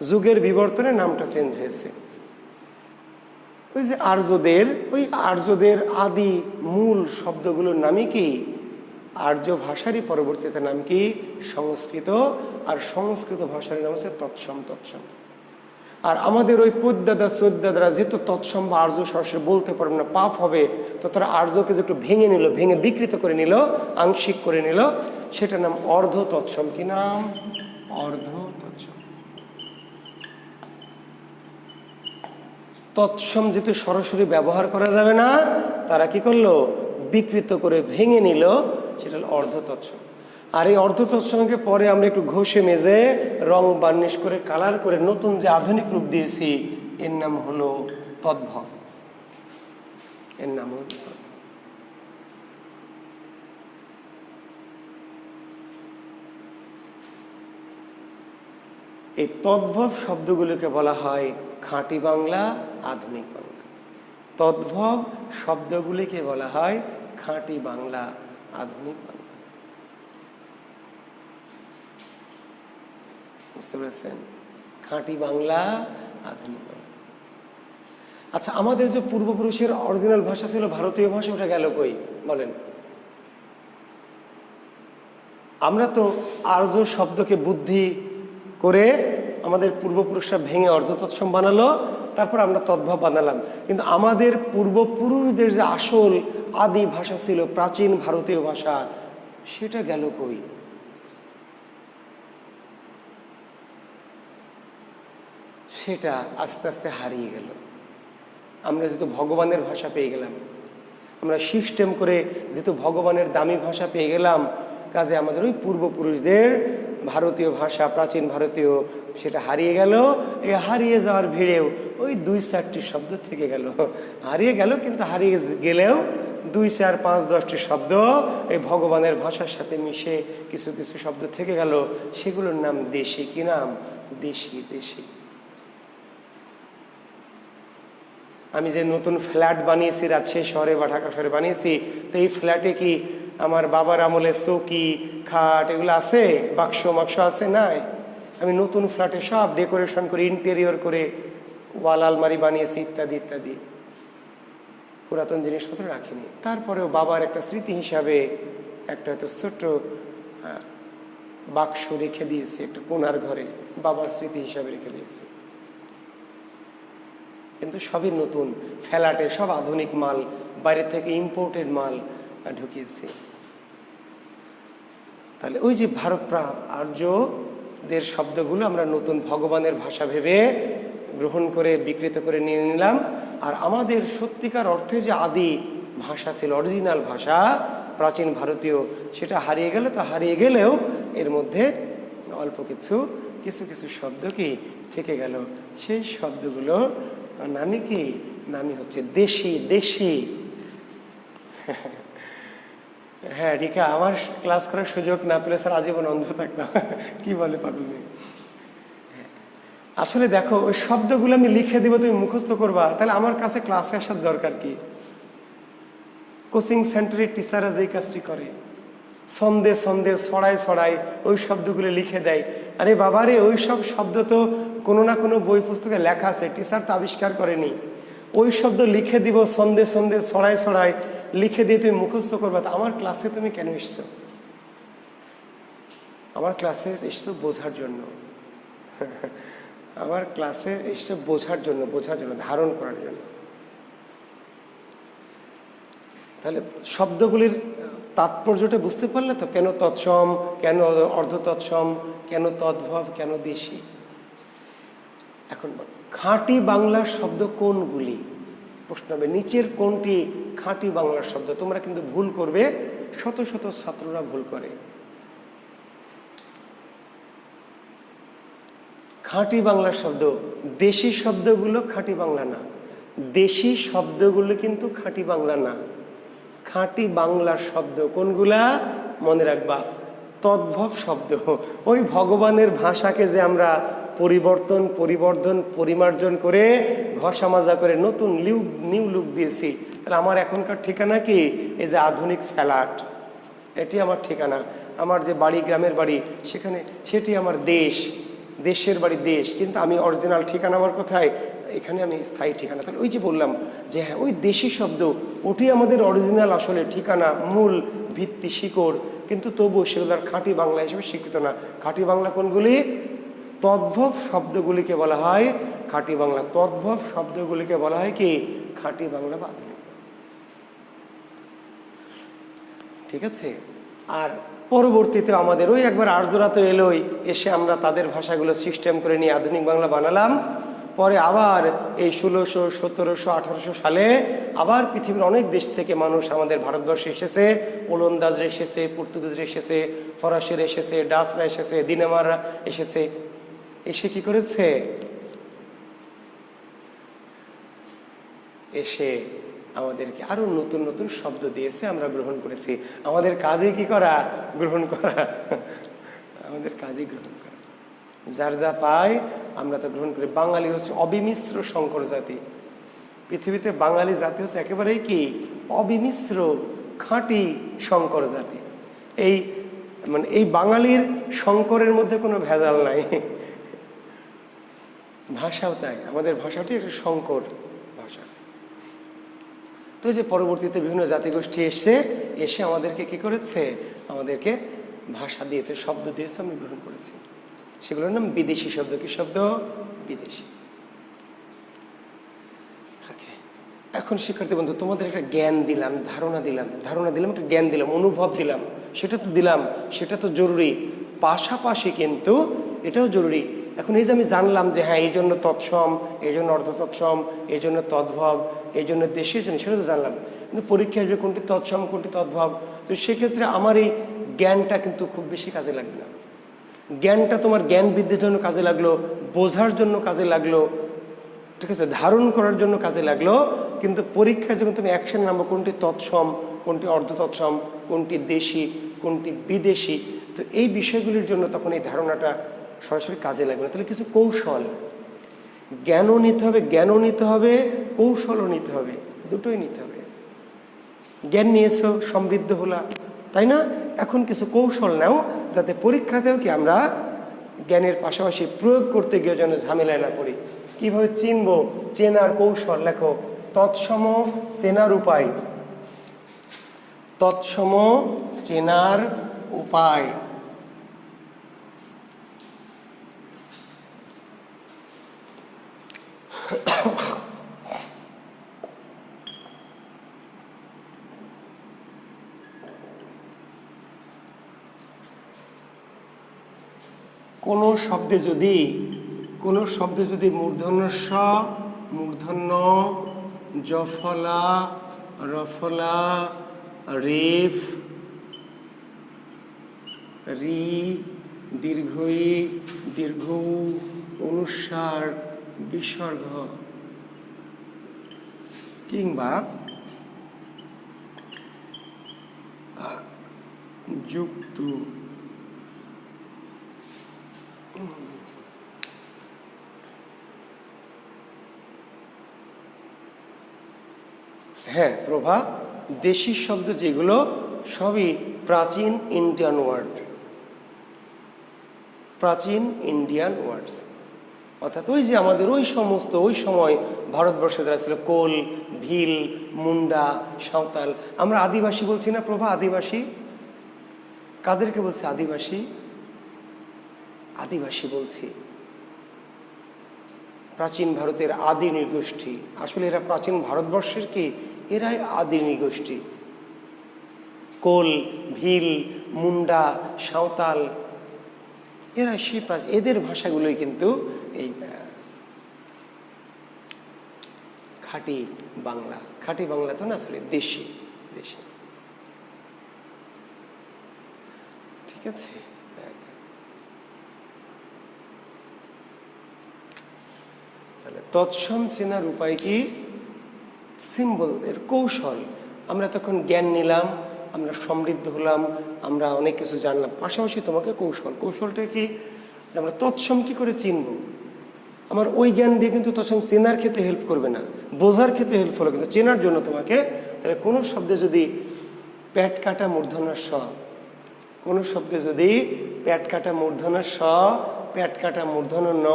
যুগের বিবর্তনে নামটা চেঞ্জ হয়েছে। ওই যে আর্যদের, ওই আর্যদের আদি মূল শব্দগুলোর নামই কি? আর্য ভাষারই পরবর্তীতে নাম কি? সংস্কৃত। আর সংস্কৃত ভাষার নাম হচ্ছে তৎসম, তৎসম। আর আমাদের ওই পদ্যাদা চোদ্দাদারা যেহেতু তৎসম বা আর্য সরাসরি বলতে পারবে না, পাপ হবে, তো তারা আর্যকে যে একটু ভেঙে নিল, ভেঙে বিকৃত করে নিল, আংশিক করে নিল, সেটার নাম অর্ধ তৎসম। কি নাম? অর্ধ তৎসম। তৎসম যেহেতু সরাসরি ব্যবহার করা যাবে না, তারা কি করলো? বিকৃত করে ভেঙে নিল, সেটা হলো অর্ধ তৎসম। আর এই অর্ধ তৎসমকে পরে আমরা একটু ঘষে মেজে রং বার্নিশ করে কালার করে নতুন যে আধুনিক রূপ দিয়েছি, এর নাম হলো তদ্ভব। এর নাম হলো তদ্ভব। এই তদ্ভব শব্দগুলোকে বলা হয় খাঁটি বাংলা, আধুনিক বাংলা। তদ্ভব শব্দগুলিকে বলা হয় খাঁটি বাংলা, আধুনিক বাংলা। বুঝতে পেরেছেন? খাঁটি বাংলা, আধুনিক বাংলা। আচ্ছা, আমাদের যে পূর্বপুরুষের অরিজিনাল ভাষা ছিল ভারতীয় ভাষা, ওটা গেল কই বলেন? আমরা তো আর্য শব্দকে বুদ্ধি করে আমাদের পূর্বপুরুষরা ভেঙে অর্ধ তৎসম বানালো, তারপর আমরা তদ্ভব বানালাম। কিন্তু আমাদের পূর্বপুরুষদের যে আসল আদি ভাষা ছিল, প্রাচীন ভারতীয় ভাষা, সেটা গেল কই? সেটা আস্তে আস্তে হারিয়ে গেল। আমরা যেহেতু ভগবানের ভাষা পেয়ে গেলাম, আমরা সিস্টেম করে যেহেতু ভগবানের দামি ভাষা পেয়ে গেলাম, কাজে আমাদের ওই পূর্বপুরুষদের ভারতীয় ভাষা, প্রাচীন ভারতীয়, সেটা হারিয়ে গেল। এই হারিয়ে যাওয়ার ভিড়েও ওই 2-4টি শব্দ থেকে গেল, হারিয়ে গেল। কিন্তু হারিয়ে গেলেও 2, 4, 5, 10টি শব্দ এই ভগবানের ভাষার সাথে মিশে কিছু কিছু শব্দ থেকে গেল, সেগুলোর নাম দেশি। কি নাম? দেশি, দেশি। আমি যে নতুন ফ্ল্যাট বানিয়েছি রাজশাহী শহরে বা ঢাকা শহরে বানিয়েছি, তো এই ফ্ল্যাটে কি আমার বাবার আমলে চৌকি, খাট এগুলো আছে? বাক্স মাক্স আছে? নাই। আমি নতুন ফ্ল্যাটে সব ডেকোরেশন করে, ইন্টেরিয়র করে, ওয়াল আলমারি বানিয়েছি, ইত্যাদি ইত্যাদি। পুরাতন জিনিসপত্র রাখিনি। তারপরেও বাবার একটা স্মৃতি হিসাবে একটা হয়তো ছোট্ট বাক্স রেখে দিয়েছি একটা কোণার ঘরে, বাবার স্মৃতি হিসাবে রেখে দিয়েছি। কিন্তু সবই নতুন ফ্ল্যাটে, সব আধুনিক মাল, বাইরে থেকে ইম্পোর্টেড মাল ঢুকিয়েছি। তাহলে ওই যে আর্যদের শব্দগুলো আমরা নতুন ভগবানের ভাষা ভেবে গ্রহণ করে বিকৃত করে নিয়ে নিলাম। আর আমাদের সত্যিকার অর্থে যে আদি ভাষা ছিল, অরিজিনাল ভাষা, প্রাচীন ভারতীয়, সেটা হারিয়ে গেল। তো হারিয়ে গেলেও এর মধ্যে অল্প কিছু কিছু কিছু শব্দ কি থেকে গেল। সেই শব্দগুলো নামই কি? নামই হচ্ছে দেশি, দেশি। হ্যাঁ রিকা, আমার ক্লাস করার সুযোগ না পেলে স্যার আজীবন অন্ধ থাকতাম। কি বলে পাগল মেয়ে? আসলে দেখো, ওই শব্দগুলো আমি লিখে দিব, তুমি মুখস্থ করবা, তাহলে আমার কাছে ক্লাসে আসার দরকার কি? কোচিং সেন্টারের টিচাররা যেই কাজটি করে, ছন্দে ছন্দে ছড়ায় ছড়ায় ওই শব্দগুলো লিখে দেয়। আরে বাবারে, ওই সব শব্দ তো কোনো না কোনো বই পুস্তকে লেখা আছে, টিচার তো আবিষ্কার করেনি। ওই শব্দ লিখে দিব ছন্দে ছন্দে ছড়ায় ছড়ায়, লিখে দিয়ে তুমি মুখস্থ করবা। তা আমার ক্লাসে তুমি কেন এসছো? আমার ক্লাসে এসছো বোঝার জন্য। আমার ক্লাসে এসছো বোঝার জন্য, বোঝার জন্য, ধারণ করার জন্য। তাহলে শব্দগুলির তাৎপর্যটা বুঝতে পারলে তো? কেন তৎসম, কেন অর্ধ তৎসম, কেন তদ্ভব, কেন দেশি। এখন খাঁটি বাংলার শব্দ কোনগুলি? প্রশ্ন হবে, নিচের কোনটি খাঁটি বাংলার শব্দ? তোমরা কিন্তু ভুল করবে, শত শত ছাত্ররা ভুল করে। খাঁটি বাংলার শব্দ, দেশি শব্দগুলো খাঁটি বাংলা না। দেশি শব্দগুলো কিন্তু খাঁটি বাংলা না। খাঁটি বাংলার শব্দ কোনগুলা? মনে রাখবা, তদ্ভব শব্দ। ওই ভগবানের ভাষাকে যে আমরা পরিবর্ধন পরিমার্জন করে ঘষা মাজা করে নতুন নিউ লুক দিয়েছি, তাহলে আমার এখনকার ঠিকানা কি? এই যে আধুনিক ফ্ল্যাট, এটি আমার ঠিকানা। আমার যে বাড়ি, গ্রামের বাড়ি, সেখানে সেটি আমার দেশ, দেশের বাড়ি দেশ, কিন্তু আমি অরিজিনাল ঠিকানা আমার কোথায়? এখানে আমি স্থায়ী ঠিকানা। তাহলে ওই যে বললাম যে হ্যাঁ, ওই দেশি শব্দ ওটি আমাদের অরিজিনাল আসলে ঠিকানা, মূল ভিত্তি, শিকড়, কিন্তু তবুও সেগুলোর খাঁটি বাংলা হিসেবে স্বীকৃত না। খাঁটি বাংলা কোনগুলি? তদ্ভব শব্দগুলিকে বলা হয় খাঁটি বাংলা। তদ্ভব শব্দগুলিকে বলা হয় কি? খাঁটি বাংলা বা আধুনিক। ঠিক আছে। আর পরবর্তীতে আমাদের ওই একবার আর্যরা তো এলোই, এসে আমরা তাদের ভাষাগুলো সিস্টেম করে নিয়ে আধুনিক বাংলা বানালাম। পরে আবার এই 1600, 1700, 1800 সালে আবার পৃথিবীর অনেক দেশ থেকে মানুষ আমাদের ভারতবর্ষে এসেছে। ওলন্দাজরা এসেছে, পর্তুগিজরা এসেছে, ফরাসিরা এসেছে, ডাচরা এসেছে, দিনেমাররা এসেছে। এসে কি করেছে? এসে আমাদেরকে আরো নতুন নতুন শব্দ দিয়েছে, আমরা গ্রহণ করেছি। আমাদের কাজে কি করা? গ্রহণ করা। আমাদের কাজে গ্রহণ করা। যার যা পায় আমরা তা গ্রহণ করি। বাঙালি হচ্ছে অবিমিশ্র শঙ্কর জাতি। পৃথিবীতে বাঙালি জাতি হচ্ছে একেবারেই কি? অবিমিশ্র খাঁটি শঙ্কর জাতি। এই মানে এই বাঙালির শঙ্করের মধ্যে কোনো ভেজাল নাই। ভাষাও তাই, আমাদের ভাষাটি একটা শঙ্কর ভাষা। তো যে পরবর্তীতে বিভিন্ন জাতিগোষ্ঠী এসে আমাদেরকে কি করেছে? আমাদেরকে ভাষা দিয়েছে, শব্দ দিয়েছে, আমি গ্রহণ করেছি। সেগুলোর নাম বিদেশি শব্দ। কি শব্দ? বিদেশি। এখন শিক্ষার্থী বন্ধু, তোমাদের একটা জ্ঞান দিলাম, ধারণা দিলাম, একটা জ্ঞান দিলাম, অনুভব দিলাম, সেটা তো দিলাম, সেটা তো জরুরি। পাশাপাশি কিন্তু এটাও জরুরি। এখন এই যে আমি জানলাম যে হ্যাঁ, এই জন্য তৎসম, এই জন্য অর্ধ তৎসম, এই জন্য তদ্ভব, এই জন্য দেশের জন্য, সেটা তো জানলাম। কিন্তু পরীক্ষা আসবে কোনটি তৎসম, কোনটি তদ্ভব। তো সেক্ষেত্রে আমার এই জ্ঞানটা কিন্তু খুব বেশি কাজে লাগবে না। জ্ঞানটা তোমার জ্ঞান বৃদ্ধির জন্য কাজে লাগলো, বোঝার জন্য কাজে লাগলো, ঠিক আছে, ধারণ করার জন্য কাজে লাগলো। কিন্তু পরীক্ষায় যখন তুমি অ্যাকশন নামো, কোনটি তৎসম, কোনটি অর্ধ তৎসম, কোনটি দেশি, কোনটি বিদেশি, তো এই বিষয়গুলির জন্য তখন এই ধারণাটা সরাসরি কাজে লাগবে না। তাহলে কিছু কৌশল, জ্ঞানও নিতে হবে, কৌশলও নিতে হবে, দুটোই নিতে হবে। জ্ঞান নিয়েছো, সমৃদ্ধ হলা, তাই না? এখন কিছু কৌশল নাও, যাতে পরীক্ষাতেও কি আমরা জ্ঞানের পাশাপাশি প্রয়োগ করতে গিয়ে যেন ঝামেলায় না পড়ি। কিভাবে চিনবো? চেনার কৌশল লেখো। তৎসম চেনার উপায়। তৎসম চেনার উপায়। কোনো শব্দে যদি মূর্ধন্য স, মূর্ধন্য জফলা, রফলা, রেফ, রি, দীর্ঘই, দীর্ঘ, অনুস্বার, বিসর্গ কিংবা যুক্ত, হ্যাঁ প্রভা, দেশি শব্দ যেগুলো সবই প্রাচীন ইন্ডিয়ান ওয়ার্ড, প্রাচীন ইন্ডিয়ান ওয়ার্ডস। অর্থাৎ ওই যে আমাদের ওই সময় ভারতবর্ষে যারা ছিল, কোল, ভিল, মুন্ডা, সাঁওতাল। আমরা আদিবাসী বলছি না প্রভা? আদিবাসী কাদেরকে বলছি? আদিবাসী বলছি। প্রাচীন ভারতের আদি নৃগোষ্ঠী। আসলে এরা প্রাচীন ভারতবর্ষের কি? এরাই আদি নৃগোষ্ঠী। কোল, ভিল, মুন্ডা, সাঁওতাল, এরা সেই এদের ভাষাগুলোই কিন্তু এই খাঁটি বাংলা। খাঁটি বাংলা তো না, আসলে দেশি। ঠিক আছে। তাহলে তৎসম চেনার উপায় কি? সিম্বল, এর কৌশল। আমরা তখন জ্ঞান নিলাম, আমরা সমৃদ্ধ হলাম, আমরা অনেক কিছু জানলাম, পাশাপাশি তোমাকে কৌশলটা কি? আমরা তৎসম কি করে চিনব? আমার ওই জ্ঞান দিয়ে কিন্তু তৎসম চেনার ক্ষেত্রে হেল্প করবে না, বোঝার ক্ষেত্রে হেল্প হলো, কিন্তু চেনার জন্য তোমাকে তাহলে কোনো শব্দে যদি পেট কাটা মূর্ধন্য স, কোন শব্দে যদি পেট কাটা মূর্ধন্য স, পেট কাটা মূর্ধন্য ন,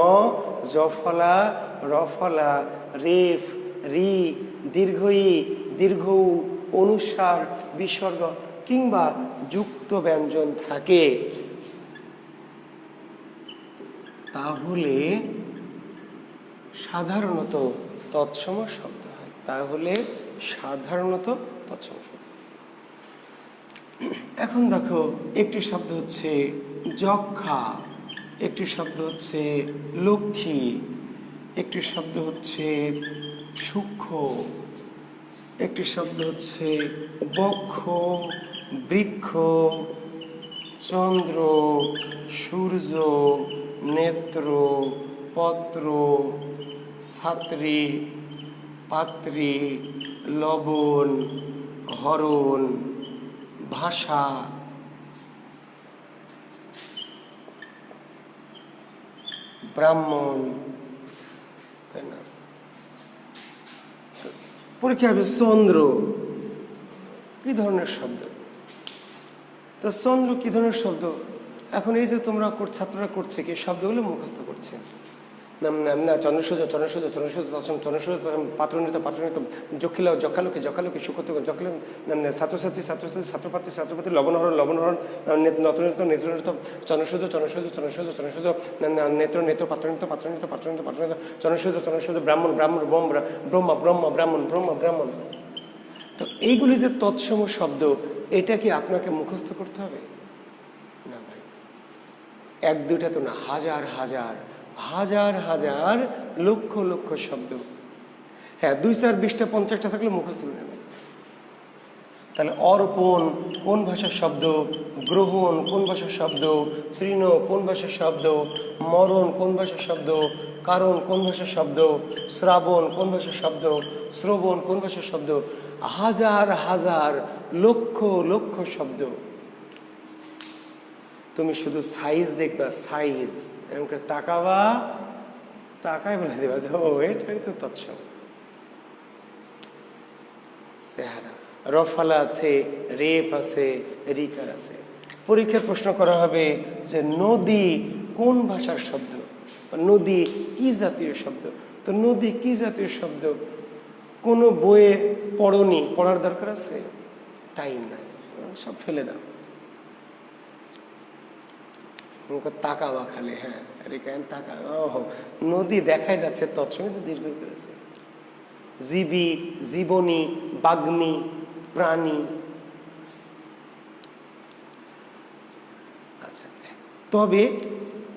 জফলা, রফলা, রেফ, রি, দীর্ঘ ই, দীর্ঘ উ, অনুস্বার, বিসর্গ কিংবা যুক্ত ব্যঞ্জন থাকে, তাহলে সাধারণত তৎসম শব্দ হয়। তাহলে সাধারণত তৎসম শব্দ। এখন দেখো, একটি শব্দ হচ্ছে যক্ষা, একটি শব্দ হচ্ছে লক্ষ্মী, একটি শব্দ হচ্ছে সূক্ষ্ম, একটি শব্দ হচ্ছে বক্ষ, বৃক্ষ, চন্দ্র, সূর্য, নেত্র, পত্র, ছাত্রী, পাত্রী, লবণ, হরণ, ভাষা, ব্রাহ্মণ, তাই না? পরীক্ষা হবে চন্দ্র কি ধরনের শব্দ? তো চন্দ্র কি ধরনের শব্দ? এখন এই যে তোমরা ছাত্ররা করছে কি, শব্দগুলো মুখস্থ করছে। না, চন্দ্রসূর্য, চন্দ্রসূর্য, চন্দ্রসূর্য, চন্দ্রসূর্য, পাত্রনিত, পাত্রনিত, যক্ষিলা, যক্ষালোকে, যক্ষালোকে, সুখত, যক্ষাল, ছাত্রছাত্রী, ছাত্রছাত্রী, ছাত্রপাত্রী, ছাত্রপাত্রী, লবণহরণ, লবণহরণ, নতনিত, নেত্রনিত, চন্দ্রসূর্য, চন্দ্রসূর্য, চন্দ্রসূর্য, চন্দ্রসূর্য, নেত্র, নেত্র, পাত্রনিত, পাত্রনিত, পাত্রনিত, পাত্রনিত, চন্দ্রসূর্য, চন্দ্রসূর্য, ব্রাহ্মণ, ব্রাহ্মণ, ব্রহ্ম, ব্রহ্ম, ব্রাহ্মণ, ব্রহ্ম, ব্রাহ্মণ। তো এইগুলি যে তৎসম শব্দ, এটা কি আপনাকে মুখস্থ করতে হবে? না ভাই, এক দুইটা তো না, হাজার হাজার, হাজার হাজার, লক্ষ লক্ষ শব্দ। হ্যাঁ, 2, 4, 20টা 50টা থাকলে মুখস্থ করে নেবেন। তাহলে অর্পণ কোন ভাষার শব্দ, গ্রহণ কোন ভাষার শব্দ, তৃণ কোন ভাষার শব্দ, মরণ কোন ভাষার শব্দ, কারণ কোন ভাষার শব্দ, শ্রাবণ কোন ভাষার শব্দ, শ্রবণ কোন ভাষার শব্দ, হাজার হাজার, লক্ষ লক্ষ শব্দ। তুমি শুধু সাইজ দেখবা, সাইজ এমন করে তাকাবা, তাকায় বলে দেবা যে ও এটাই তো তৎসম। চেহারা, রফালা আছে, রেপ আছে, রিকার আছে। পরীক্ষার প্রশ্ন করা হবে যে নদী কোন ভাষার শব্দ, নদী কি জাতীয় শব্দ? তো নদী কি জাতীয় শব্দ কোন বইয়ে পড়নি, পড়ার দরকার আছে? টাইম নাই, সব ফেলে দাও। তাকাবা খালি, হ্যাঁ রেখায়ন তাকা, ও নদী দেখাই যাচ্ছে, তৎসঙ্গে তো দীর্ঘ করেছে। জীবী, জীবনী, বাগ্মী, প্রাণী। আচ্ছা, তবে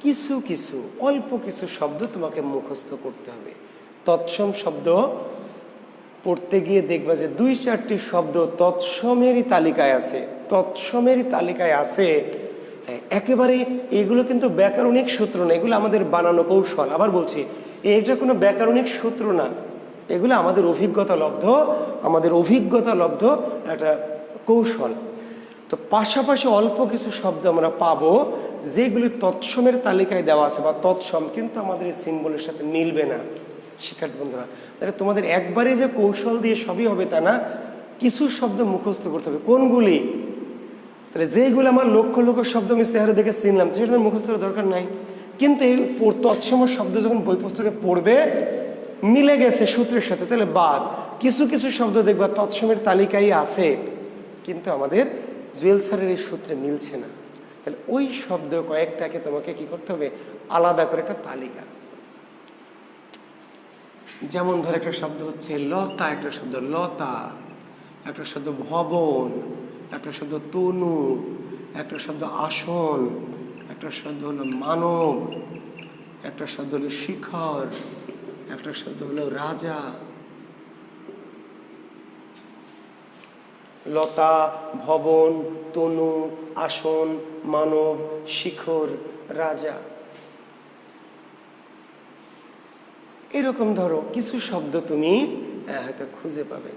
কিছু কিছু অল্প কিছু শব্দ তোমাকে মুখস্থ করতে হবে। তৎসম শব্দ পড়তে গিয়ে দেখবা যে 2-4টি শব্দ তৎসমেরই তালিকায় আছে, তৎসমেরই তালিকায় আছে একেবারে। এগুলো কিন্তু ব্যাকরণিক সূত্র না, এগুলো আমাদের বানানো কৌশল। আবার বলছি, এটা কোনো ব্যাকরণিক সূত্র না, এগুলো আমাদের অভিজ্ঞতা লব্ধ একটা কৌশল। তো পাশাপাশি অল্প কিছু শব্দ আমরা পাবো যেগুলি তৎসমের তালিকায় দেওয়া আছে বা তৎসম, কিন্তু আমাদের এই সিম্বলের সাথে মিলবে না। শিক্ষার্থী বন্ধুরা, তাহলে তোমাদের একবারে যে কৌশল দিয়ে সবই হবে তা না, কিছু শব্দ মুখস্থ করতে হবে। কোনগুলি? তাহলে যেগুলো আমার লক্ষ লক্ষ শব্দ আমি চেহারা দেখে চিনলাম, সেটা মুখস্থের দরকার নাই। কিন্তু এই তৎসম শব্দ যখন বই পুস্তকে পড়বে, মিলে গেছে সূত্রের সাথে, তাহলে বাদ। কিছু কিছু শব্দ দেখবা তৎসমের তালিকায় আছে, কিন্তু আমাদের জুয়েল স্যারের এই সূত্রে মিলছে না। তাহলে ওই শব্দ কয়েকটাকে তোমাকে কি করতে হবে, আলাদা করে একটা তালিকা। যেমন ধর একটা শব্দ হচ্ছে লতা, একটা শব্দ লতা, একটা শব্দ ভবন, একটা শব্দ তনু, একটা শব্দ আসন, একটা শব্দ হলো মানব, একটা শব্দ হলো শিখর, একটা শব্দ হলো রাজা। লতা, ভবন, তনু, আসন, মানব, শিখর, রাজা। এরকম ধরো কিছু শব্দ তুমি হয়তো খুঁজে পাবে।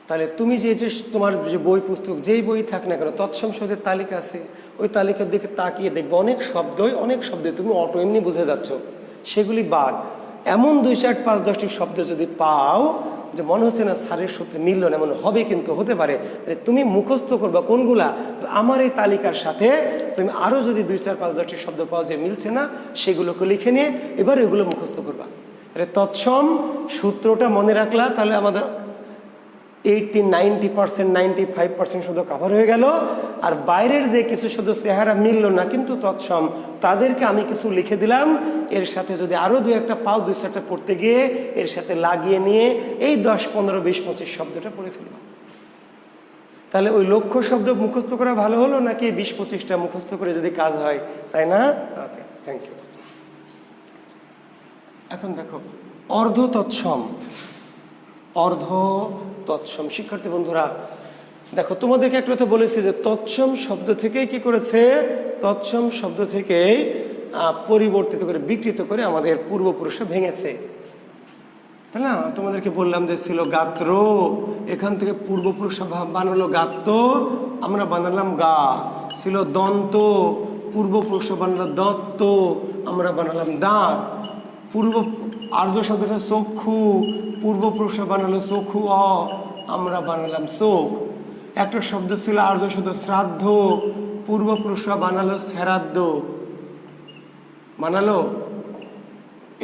তাহলে তুমি যে তোমার যে বই পুস্তক যেই বই থাক না কেন, তৎসম শব্দের তালিকা আছে, ওই তালিকার দিকে তাকিয়ে দেখবে অনেক শব্দ তুমি অটো এমনি বুঝে যাচ্ছ, সেগুলি বাদ। এমন 2, 4, 5, 10টি শব্দ যদি পাও যে মনে হচ্ছে না স্যারের সূত্রে মিলল না, এমন হবে কিন্তু হতে পারে, তুমি মুখস্থ করবা কোনগুলা, আমার এই তালিকার সাথে তুমি আরও যদি 2, 4, 5, 10টি শব্দ পাও যে মিলছে না, সেগুলোকে লিখে নিয়ে এবার এগুলো মুখস্থ করবা। তৎসম সূত্রটা মনে রাখলা, তাহলে আমাদের 80-90%, 95% শব্দ কাভার হয়ে গেল। আর বাইরের যে কিছু শব্দ চেহারা মিলল না কিন্তু তৎসম, তাদেরকে আমি কিছু লিখে দিলাম, এর সাথে যদি আরও 2-1টা পাও, 2-4টা পড়তে গিয়ে এর সাথে লাগিয়ে নিয়ে এই 10, 15, 20, 25 শব্দটা পড়ে ফেলবা। তাহলে ওই লক্ষ্য শব্দ মুখস্থ করা ভালো হলো নাকি 20-25টা মুখস্থ করে যদি কাজ হয়, তাই না? ওকে, থ্যাংক ইউ। এখন দেখো অর্ধ তৎসম, অর্ধ তৎসম। শিক্ষার্থী বন্ধুরা দেখো, তোমাদেরকে একটু কথা বলেছি যে তৎসম শব্দ থেকেই কি করেছে, তৎসম শব্দ থেকেই পরিবর্তিত করে বিকৃত করে আমাদের পূর্বপুরুষরা ভেঙেছে, তাই না? তোমাদেরকে বললাম যে ছিল গাত্র, এখান থেকে পূর্বপুরুষরা বানালো গাত্র, আমরা বানালাম গা। ছিল দন্ত, পূর্বপুরুষরা বানালো দত্ত, আমরা বানালাম দাঁত। আর্য শব্দটা চক্ষু, পূর্বপুরুষরা বানালো চক্ষু অ, আমরা বানালাম চোখ। একটা শব্দ ছিল আর্য শব্দ শ্রাদ্ধ, পূর্বপুরুষরা বানালো শ্রাদ্ধ, বানালো।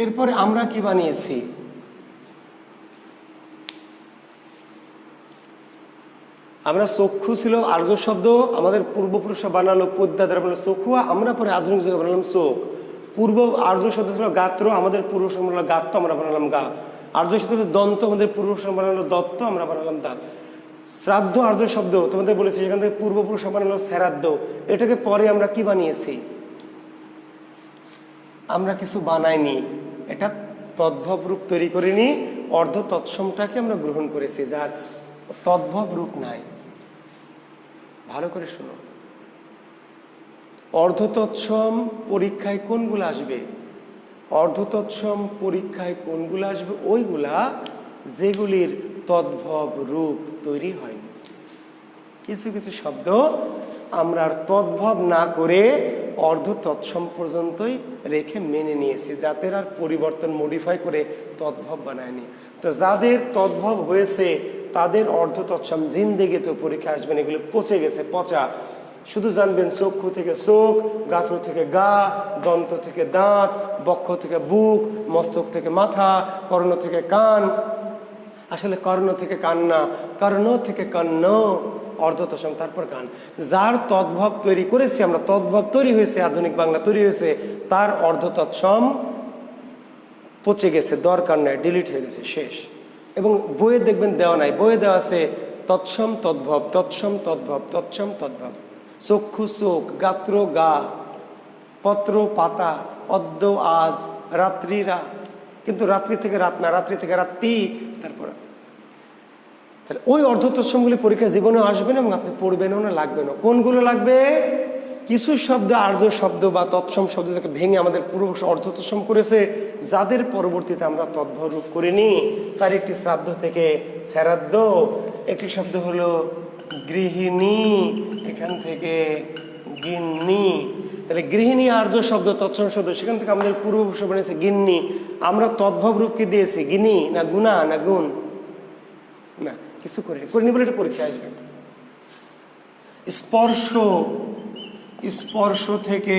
এরপরে আমরা কি বানিয়েছি, আমরা চক্ষু ছিল আর্য শব্দ, আমাদের পূর্বপুরুষরা বানালো পদ্মাদারা বানালো চক্ষু, আমরা পরে আধুনিক যুগে বানালাম চোখ। পূর্ব আর্য শব্দ ছিল গাত্র, আমাদের পূর্বপুরুষরা বানালো গাত্র, আমরা বানালাম গা। আর্য শব্দ দন্ত, আমাদের পূর্বপুরুষরা বানালো দত্ত, আমরা বানালাম দাঁত। শ্রাদ্ধ আর্য শব্দ, তোমাদের বলেছি সেখান থেকে পূর্বপুরুষরা বানালো শ্রাদ্ধ। এটাকে পরে আমরা কি বানিয়েছি, আমরা কিছু বানাইনি, এটা তদ্ভব রূপ তৈরি করিনি, অর্ধ তৎসমটাকে আমরা গ্রহণ করেছি, যার তদ্ভব রূপ নাই। ভালো করে শোনো, অর্ধ তৎসম পরীক্ষায় কোনগুলো আসবে, অর্ধ তৎসম পরীক্ষায় কোনগুলো আসবে, ওইগুলা যেগুলির তদ্ভব রূপ তৈরি হয়নি। কিছু কিছু শব্দ আমরা আর তদ্ভব না করে অর্ধ তৎসম পর্যন্তই রেখে মেনে নিয়েছি, যাদের আর পরিবর্তন মডিফাই করে তদ্ভব বানায়নি। তো যাদের তদ্ভব হয়েছে তাদের অর্ধ তৎসম জিন্দেগিতে পরীক্ষা আসবেন, এগুলো পচে গেছে, পচা। শুধু জানবেন চক্ষু থেকে চোখ, গাত্র থেকে গা, দন্ত থেকে দাঁত, বক্ষ থেকে বুক, মস্তক থেকে মাথা, কর্ণ থেকে কান। আসলে কর্ণ থেকে কান না, কর্ণ থেকে কর্ণ, অর্ধ তৎসম তারপর কান। যার তদ্ভব তৈরি করেছি আমরা, তদ্ভব তৈরি হয়েছে, আধুনিক বাংলা তৈরি হয়েছে, তার অর্ধ তৎসম পচে গেছে, দরকার নাই, ডিলিট হয়ে গেছে, শেষ। এবং বইয়ে দেখবেন দেওয়া নাই, বইয়ে দেওয়া আছে তৎসম তদ্ভব, তৎসম তদ্ভব, তৎসম তদ্ভব। চক্ষু চোখ, গাত্র গা, পত্র পাতা, অদ্য আজ, রাত্রি রাত, কিন্তু রাত্রি থেকে রাত না, রাত্রি থেকে রাত্রি, তারপর। তাহলে ওই অর্ধ তৎসমগুলি পরীক্ষা জীবনে আসবে না এবং আপনি পড়বেনও না, লাগবেনও। কোনগুলো লাগবে, কিছু শব্দ আর্য শব্দ বা তৎসম শব্দ থেকে ভেঙে আমাদের পূর্বপুরুষ অর্ধ তৎসম করেছে, যাদের পরবর্তীতে আমরা তদ্ভব রূপ করিনি। তার একটি শ্রাদ্ধ থেকে শ্রাদ্ধ, একটি শব্দ হলো গৃহিণী, এখান থেকে গিন্নি। তাহলে গৃহিণী আর্য শব্দ, তৎসম শব্দ, সেখান থেকে আমাদের পূর্বপুরুষ বানিয়েছে গিন্নি। আমরা তদ্ভব রূপ কি দিয়েছি, গিনি না গুণা না গুণ, না কিছু করিনি বলে এটা পরীক্ষা আসবে। স্পর্শ, স্পর্শ থেকে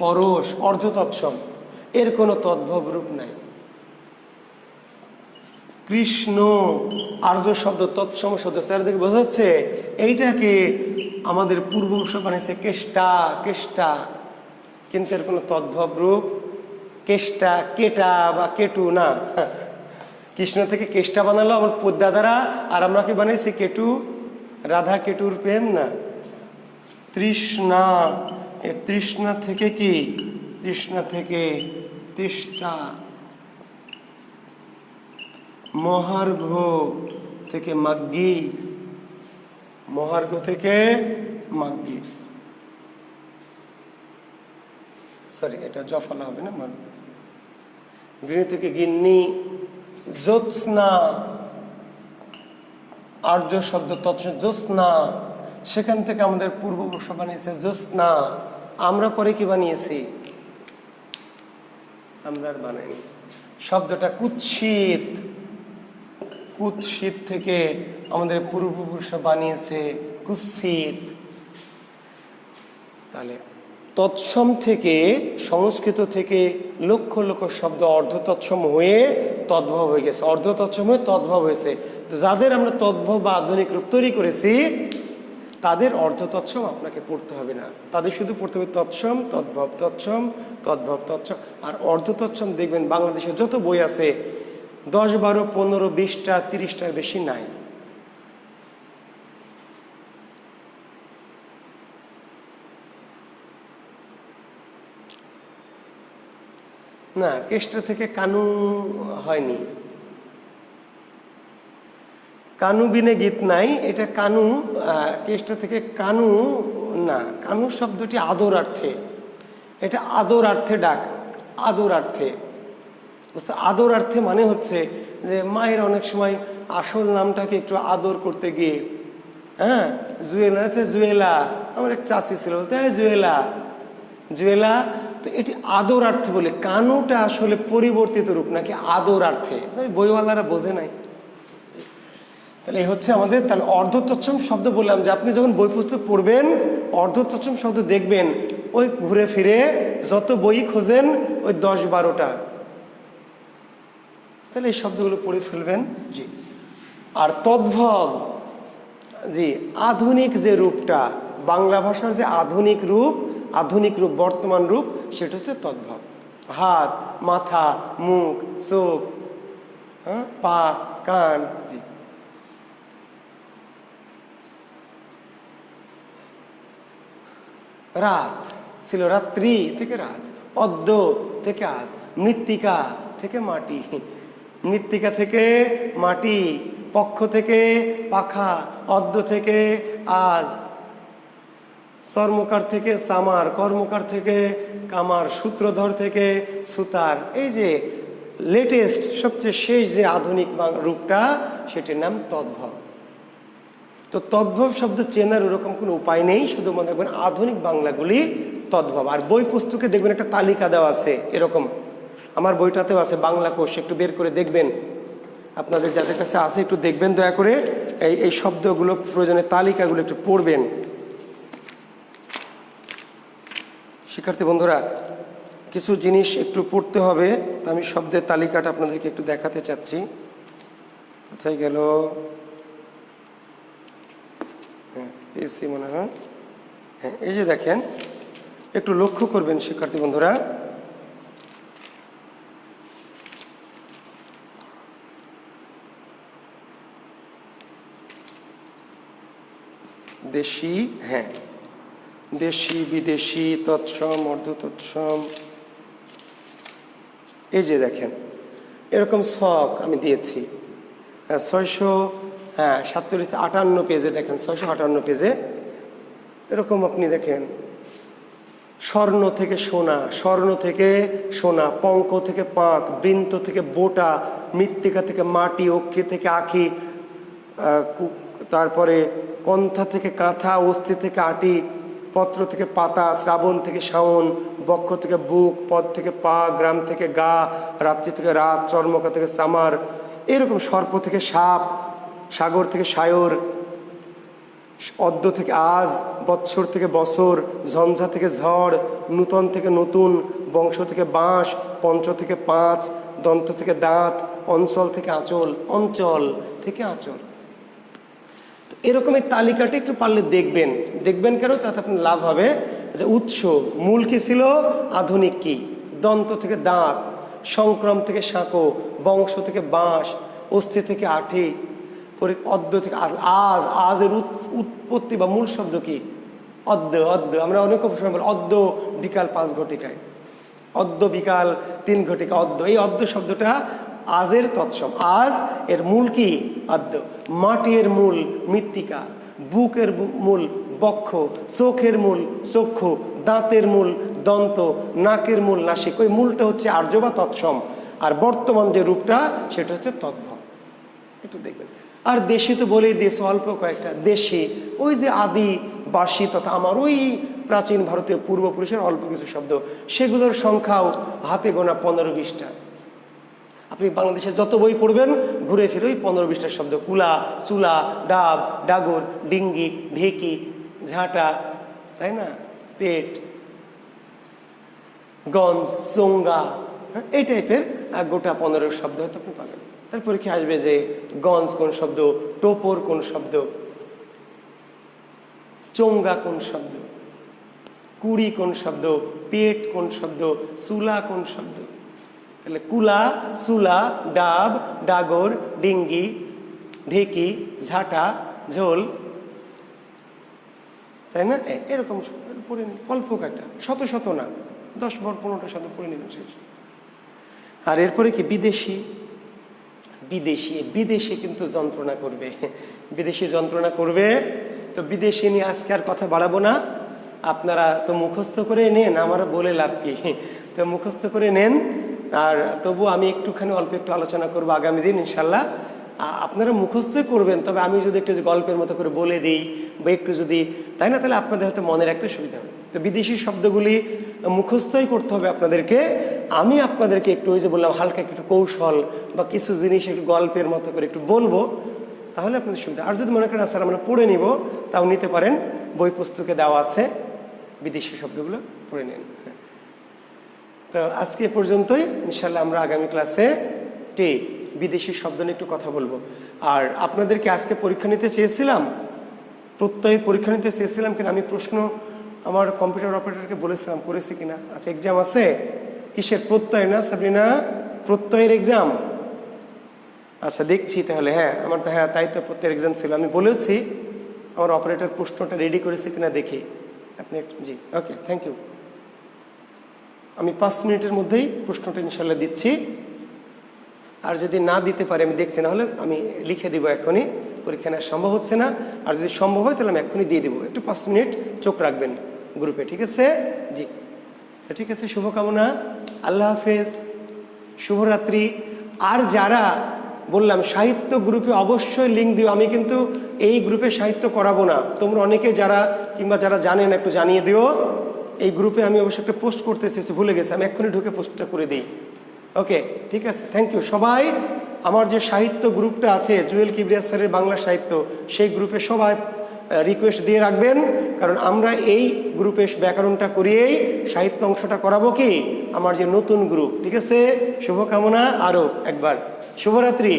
পরশ, অর্ধ তৎসম, এর কোনো তদ্ভব রূপ নাই। কৃষ্ণ আর্য শব্দ, তৎসম শব্দ, চারিদিকে বোঝা যাচ্ছে এইটাকে আমাদের পূর্বপুরুষ বানিয়েছে কেষ্টা, কেষ্টা, কিন্তু এর কোনো তদ্ভব রূপ, কেষ্টা, কেটা বা কেটু না। কৃষ্ণ থেকে কেষ্টা বানালো আমার পদ্মা দ্বারা, আর আমরা কি বানাইছি কেটু, রাধা কেটুর প্রেম না। তৃষ্ণা, তৃষ্ণা থেকে কি, তৃষ্ণা থেকে তৃষ্ণা। মহার্ঘ থেকে মাগ্গি, মহার্ঘ থেকে মাগ্গি, সরি এটা জফলা হবে না, গৃহ থেকে গিন্নি। জ্যোৎস্না আর্য শব্দ, তৎসম জ্যোৎস্না, সেখান থেকে আমাদের পূর্বপুরুষ বানিয়েছে জ্যোৎস্না। আমরা পরে কি বানিয়েছি, আমরা আর বানাইনি। শব্দটা কুৎসিত, কুৎসিত থেকে আমাদের পূর্বপুরুষরা বানিয়েছে কুৎসিত। তাহলে তৎসম থেকে, সংস্কৃত থেকে লক্ষ লক্ষ শব্দ অর্ধ তৎসম হয়ে তদ্ভব হয়ে গেছে, অর্ধ তৎসম হয়ে তদ্ভব হয়েছে। তো যাদের আমরা তদ্ভব বা আধুনিক রূপ তৈরি করেছি তাদের অর্ধ তৎসম আপনাকে পড়তে হবে না, তাদের শুধু পড়তে হবে তৎসম তদ্ভব তৎসম তদ্ভব তৎসম। আর অর্ধ তৎসম দেখবেন বাংলাদেশে যত বই আছে 10, 12, 15, 20টা 30টার বেশি নাই। না, কেষ্ট থেকে কানু হয়নি, কানু বিনে গীত নাই, এটা কানু। কেষ্ট থেকে কানু না, কানু শব্দটি আদর অর্থে, এটা আদর অর্থে ডাক, আদর অর্থে। বুঝতে, আদর অর্থে মানে হচ্ছে যে মায়ের অনেক সময় আসল নামটাকে একটু আদর করতে গিয়ে, হ্যাঁ, জুয়েলা আছে, জুয়েলা, আমার এক চাচি ছিল, তাই জুয়েলা জুয়েলা, তো এটি আদর অর্থে বলে। কানুটা আসলে পরিবর্তিত রূপ নাকি আদর অর্থে, বইওয়ালারা বোঝে নাই। তাহলে এই হচ্ছে আমাদের, তাহলে অর্ধ তৎসম শব্দ বললাম যে আপনি যখন বই পুস্তক পড়বেন অর্ধ তৎসম শব্দ দেখবেন, ওই ঘুরে ফিরে যত বই খোঁজেন ওই 10-12টা, তাহলে এই শব্দগুলো পড়ে ফেলবেন। জি। আর তদ্ভব, জি, আধুনিক যে রূপটা, বাংলা ভাষার যে আধুনিক রূপ, আধুনিক রূপ, বর্তমান রূপ, সেটা হচ্ছে তদ্ভব। হাত, মাথা, মুখ, চোখ, হ্যাঁ, পা, কান। জি। রাত ছিল, রাত্রি থেকে রাত, অদ্য থেকে আজ, মৃত্তিকা থেকে মাটি, মৃত্তিকা থেকে মাটি, পক্ষ থেকে পাখা, অদ্য থেকে আজ, চর্মকার থেকে চামার, কর্মকার থেকে কামার, সূত্রধর থেকে সুতার। এই যে লেটেস্ট, সবচেয়ে শেষ যে আধুনিক রূপটা, সেটির নাম তদ্ভব। তো তদ্ভব শব্দ চেনার ওরকম কোনো উপায় নেই, শুধু মনে রাখবেন আধুনিক বাংলাগুলি তদ্ভব। আর বই পুস্তকে দেখবেন একটা তালিকা দেওয়া আছে এরকম, আমার বইটাতেও আছে, বাংলা কোষ, একটু বের করে দেখবেন, আপনাদের যাদের কাছে আছে একটু দেখবেন দয়া করে, এই শব্দগুলো প্রয়োজনে তালিকাগুলো একটু পড়বেন। শিক্ষার্থী বন্ধুরা, কিছু জিনিস একটু পড়তে হবে, তো আমি শব্দের তালিকাটা আপনাদেরকে একটু দেখাতে চাচ্ছি। কোথায় গেল? হ্যাঁ, পেয়েছি মনে হয়। হ্যাঁ, এই যে দেখেন, একটু লক্ষ্য করবেন শিক্ষার্থী বন্ধুরা। দেশি, হ্যাঁ, দেশি, বিদেশি, তৎসম, অর্ধ তৎসম। এই যে দেখেন, এরকম ছক আমি দিয়েছি 657 পেজে, দেখেন 658 পেজে এরকম আপনি দেখেন, স্বর্ণ থেকে সোনা, স্বর্ণ থেকে সোনা, পঙ্ক থেকে পাঁক, বৃন্ত থেকে বোটা, মৃত্তিকা থেকে মাটি, অক্ষি থেকে আখি, তারপরে কন্থা থেকে কাঁথা, অস্থি থেকে আটি, পত্র থেকে পাতা, শ্রাবণ থেকে শাওন, বক্ষ থেকে বুক, পদ থেকে পা, গ্রাম থেকে গা, রাত্রি থেকে রাত, চর্মকা থেকে চামার, এরকম সর্প থেকে সাপ, সাগর থেকে সায়র, অদ্য থেকে আজ, বৎসর থেকে বছর, ঝঞ্ঝা থেকে ঝড়, নূতন থেকে নতুন, বংশ থেকে বাঁশ, পঞ্চ থেকে পাঁচ, দন্ত থেকে দাঁত, অঞ্চল থেকে আঁচল, অঞ্চল থেকে আঁচল। এরকম এই তালিকাটা একটু পারলে দেখবেন, দেখবেন কেন, তাতে আপনার লাভ হবে যে উৎস, মূল কি ছিল, আধুনিক কি, দন্ত থেকে দাঁত, সংক্রম থেকে সাঁকো, বংশ থেকে বাঁশ, অস্থি থেকে আঠি, অদ্য থেকে আজ, আজের উৎপত্তি বা মূল শব্দ কি, অদ্য, অদ্য। আমরা অনেক সময় বলি অদ্য বিকাল 5 ঘটিকায়, অদ্য বিকাল 3 ঘটিকা, অদ্য। এই অদ্য শব্দটা আজের তৎসম, আজ এর মূল কি, অদ্য। মাটি এর মূল মৃত্তিকা, বুকের মূল বক্ষ, চোখের মূল চক্ষু, দাঁতের মূল দন্ত, নাকের মূল নাসিক। ওই মূলটা হচ্ছে আর্য বা তৎসম, আর বর্তমান যে রূপটা সেটা হচ্ছে তদ্ভব। একটু দেখবেন। আর দেশি তো বলেই দিয়েছে অল্প কয়েকটা, দেশি ওই যে আদিবাসী তথা আমার ওই প্রাচীন ভারতীয় পূর্বপুরুষের অল্প কিছু শব্দ, সেগুলোর সংখ্যাও হাতে গোনা 15-20টা। আপনি বাংলাদেশের যত বই পড়বেন ঘুরে ফিরে ওই 15-20টা শব্দ, কুলা, চুলা, ডাব, ডাগর, ডিঙ্গি, ঢেকি, ঝাঁটা, তাই না, পেট, গঞ্জ, চোঙ্গা, হ্যাঁ, এই টাইপের গোটা 15 শব্দ হয়তো আপনি পাবেন। তারপরে কি আসবে যে গঞ্জ কোন শব্দ, টোপর কোন শব্দ, চোঙ্গা কোন শব্দ, কুড়ি কোন শব্দ, পেট কোন শব্দ, চুলা কোন শব্দ। তাহলে কুলা, চুলা, ডাব, ডাগর, ডিঙ্গি, ঢেকি, ঝাঁটা, ঝোল, তাই না, এরকম পড়ে নিন। অল্প কয়েকটা, শত শত না, 10-15টা শব্দ পড়ে নেবেন শেষ। আর এরপরে কি বিদেশি, বিদেশি বিদেশি কিন্তু যন্ত্রণা করবে, বিদেশি যন্ত্রণা করবে। তো বিদেশি নিয়ে আজকে আর কথা বাড়াবো না, আপনারা তো মুখস্থ করে নেন, আমার বলে লাভ কি, তো মুখস্থ করে নেন। আর তবু আমি একটুখানি অল্প একটু আলোচনা করবো আগামী দিন ইনশাল্লাহ। আপনারা মুখস্থই করবেন, তবে আমি যদি একটু গল্পের মতো করে বলে দিই বা একটু যদি, তাই না, তাহলে আপনাদের হয়তো মনে রাখতে সুবিধা হবে। তো বিদেশি শব্দগুলি মুখস্থই করতে হবে আপনাদেরকে। আমি আপনাদেরকে একটু ওই যে বললাম হালকা একটু কৌশল বা কিছু জিনিস একটু গল্পের মতো করে একটু বলবো, তাহলে আপনাদের সুবিধা। আর যদি মনে করেন স্যার আমরা পড়ে নিব, তাও নিতে পারেন, বই পুস্তকে দেওয়া আছে, বিদেশি শব্দগুলো পড়ে নিন। তো আজকে এ পর্যন্তই, ইনশাল্লাহ আমরা আগামী ক্লাসে কি বিদেশি শব্দ নিয়ে একটু কথা বলবো। আর আপনাদেরকে আজকে পরীক্ষা নিতে চেয়েছিলাম, প্রত্যয়ের পরীক্ষা নিতে চেয়েছিলাম কিনা, আমি প্রশ্ন আমার কম্পিউটার অপারেটরকে বলেছিলাম, করেছি কিনা। আচ্ছা, এক্সাম আছে কিসের, প্রত্যয় না সাবরিনা, প্রত্যয়ের এক্সাম। আচ্ছা দেখছি তাহলে, হ্যাঁ আমার তো, হ্যাঁ তাই তো, প্রত্যয়ের এক্সাম ছিল। আমি বলেছি আমার অপারেটর প্রশ্নটা রেডি করেছে কিনা দেখি আপনি। জি, ওকে, থ্যাংক ইউ। আমি 5 মিনিটের মধ্যেই প্রশ্নটা ইনশাল্লাহ দিচ্ছি। আর যদি না দিতে পারে আমি দেখছি, না হলে আমি লিখে দিব এখনই, পরীক্ষা নেওয়া সম্ভব হচ্ছে না। আর যদি সম্ভব হয় তাহলে আমি এখনই দিয়ে দেবো, একটু 5 মিনিট চোখ রাখবেন গ্রুপে, ঠিক আছে? জি, ঠিক আছে, শুভকামনা, আল্লাহ হাফেজ, শুভরাত্রি। আর যারা বললাম সাহিত্য গ্রুপে অবশ্যই লিঙ্ক দিও, আমি কিন্তু এই গ্রুপে সাহিত্য করাবো না, তোমরা অনেকে যারা কিংবা যারা জানেন একটু জানিয়ে দিও। এই গ্রুপে আমি অবশ্যই একটা পোস্ট করতে চেয়েছি, ভুলে গেছি, আমি এক্ষুনি ঢুকে পোস্টটা করে দিই। ওকে, ঠিক আছে, থ্যাংক ইউ। সবাই আমার যে সাহিত্য গ্রুপটা আছে জুয়েল কিবরিয়া স্যারের বাংলা সাহিত্য, সেই গ্রুপে সবাই রিকোয়েস্ট দিয়ে রাখবেন, কারণ আমরা এই গ্রুপে ব্যাকরণটা করিয়েই সাহিত্য অংশটা করাবো কি আমার যে নতুন গ্রুপ, ঠিক আছে? শুভকামনা, আরও একবার শুভরাত্রি।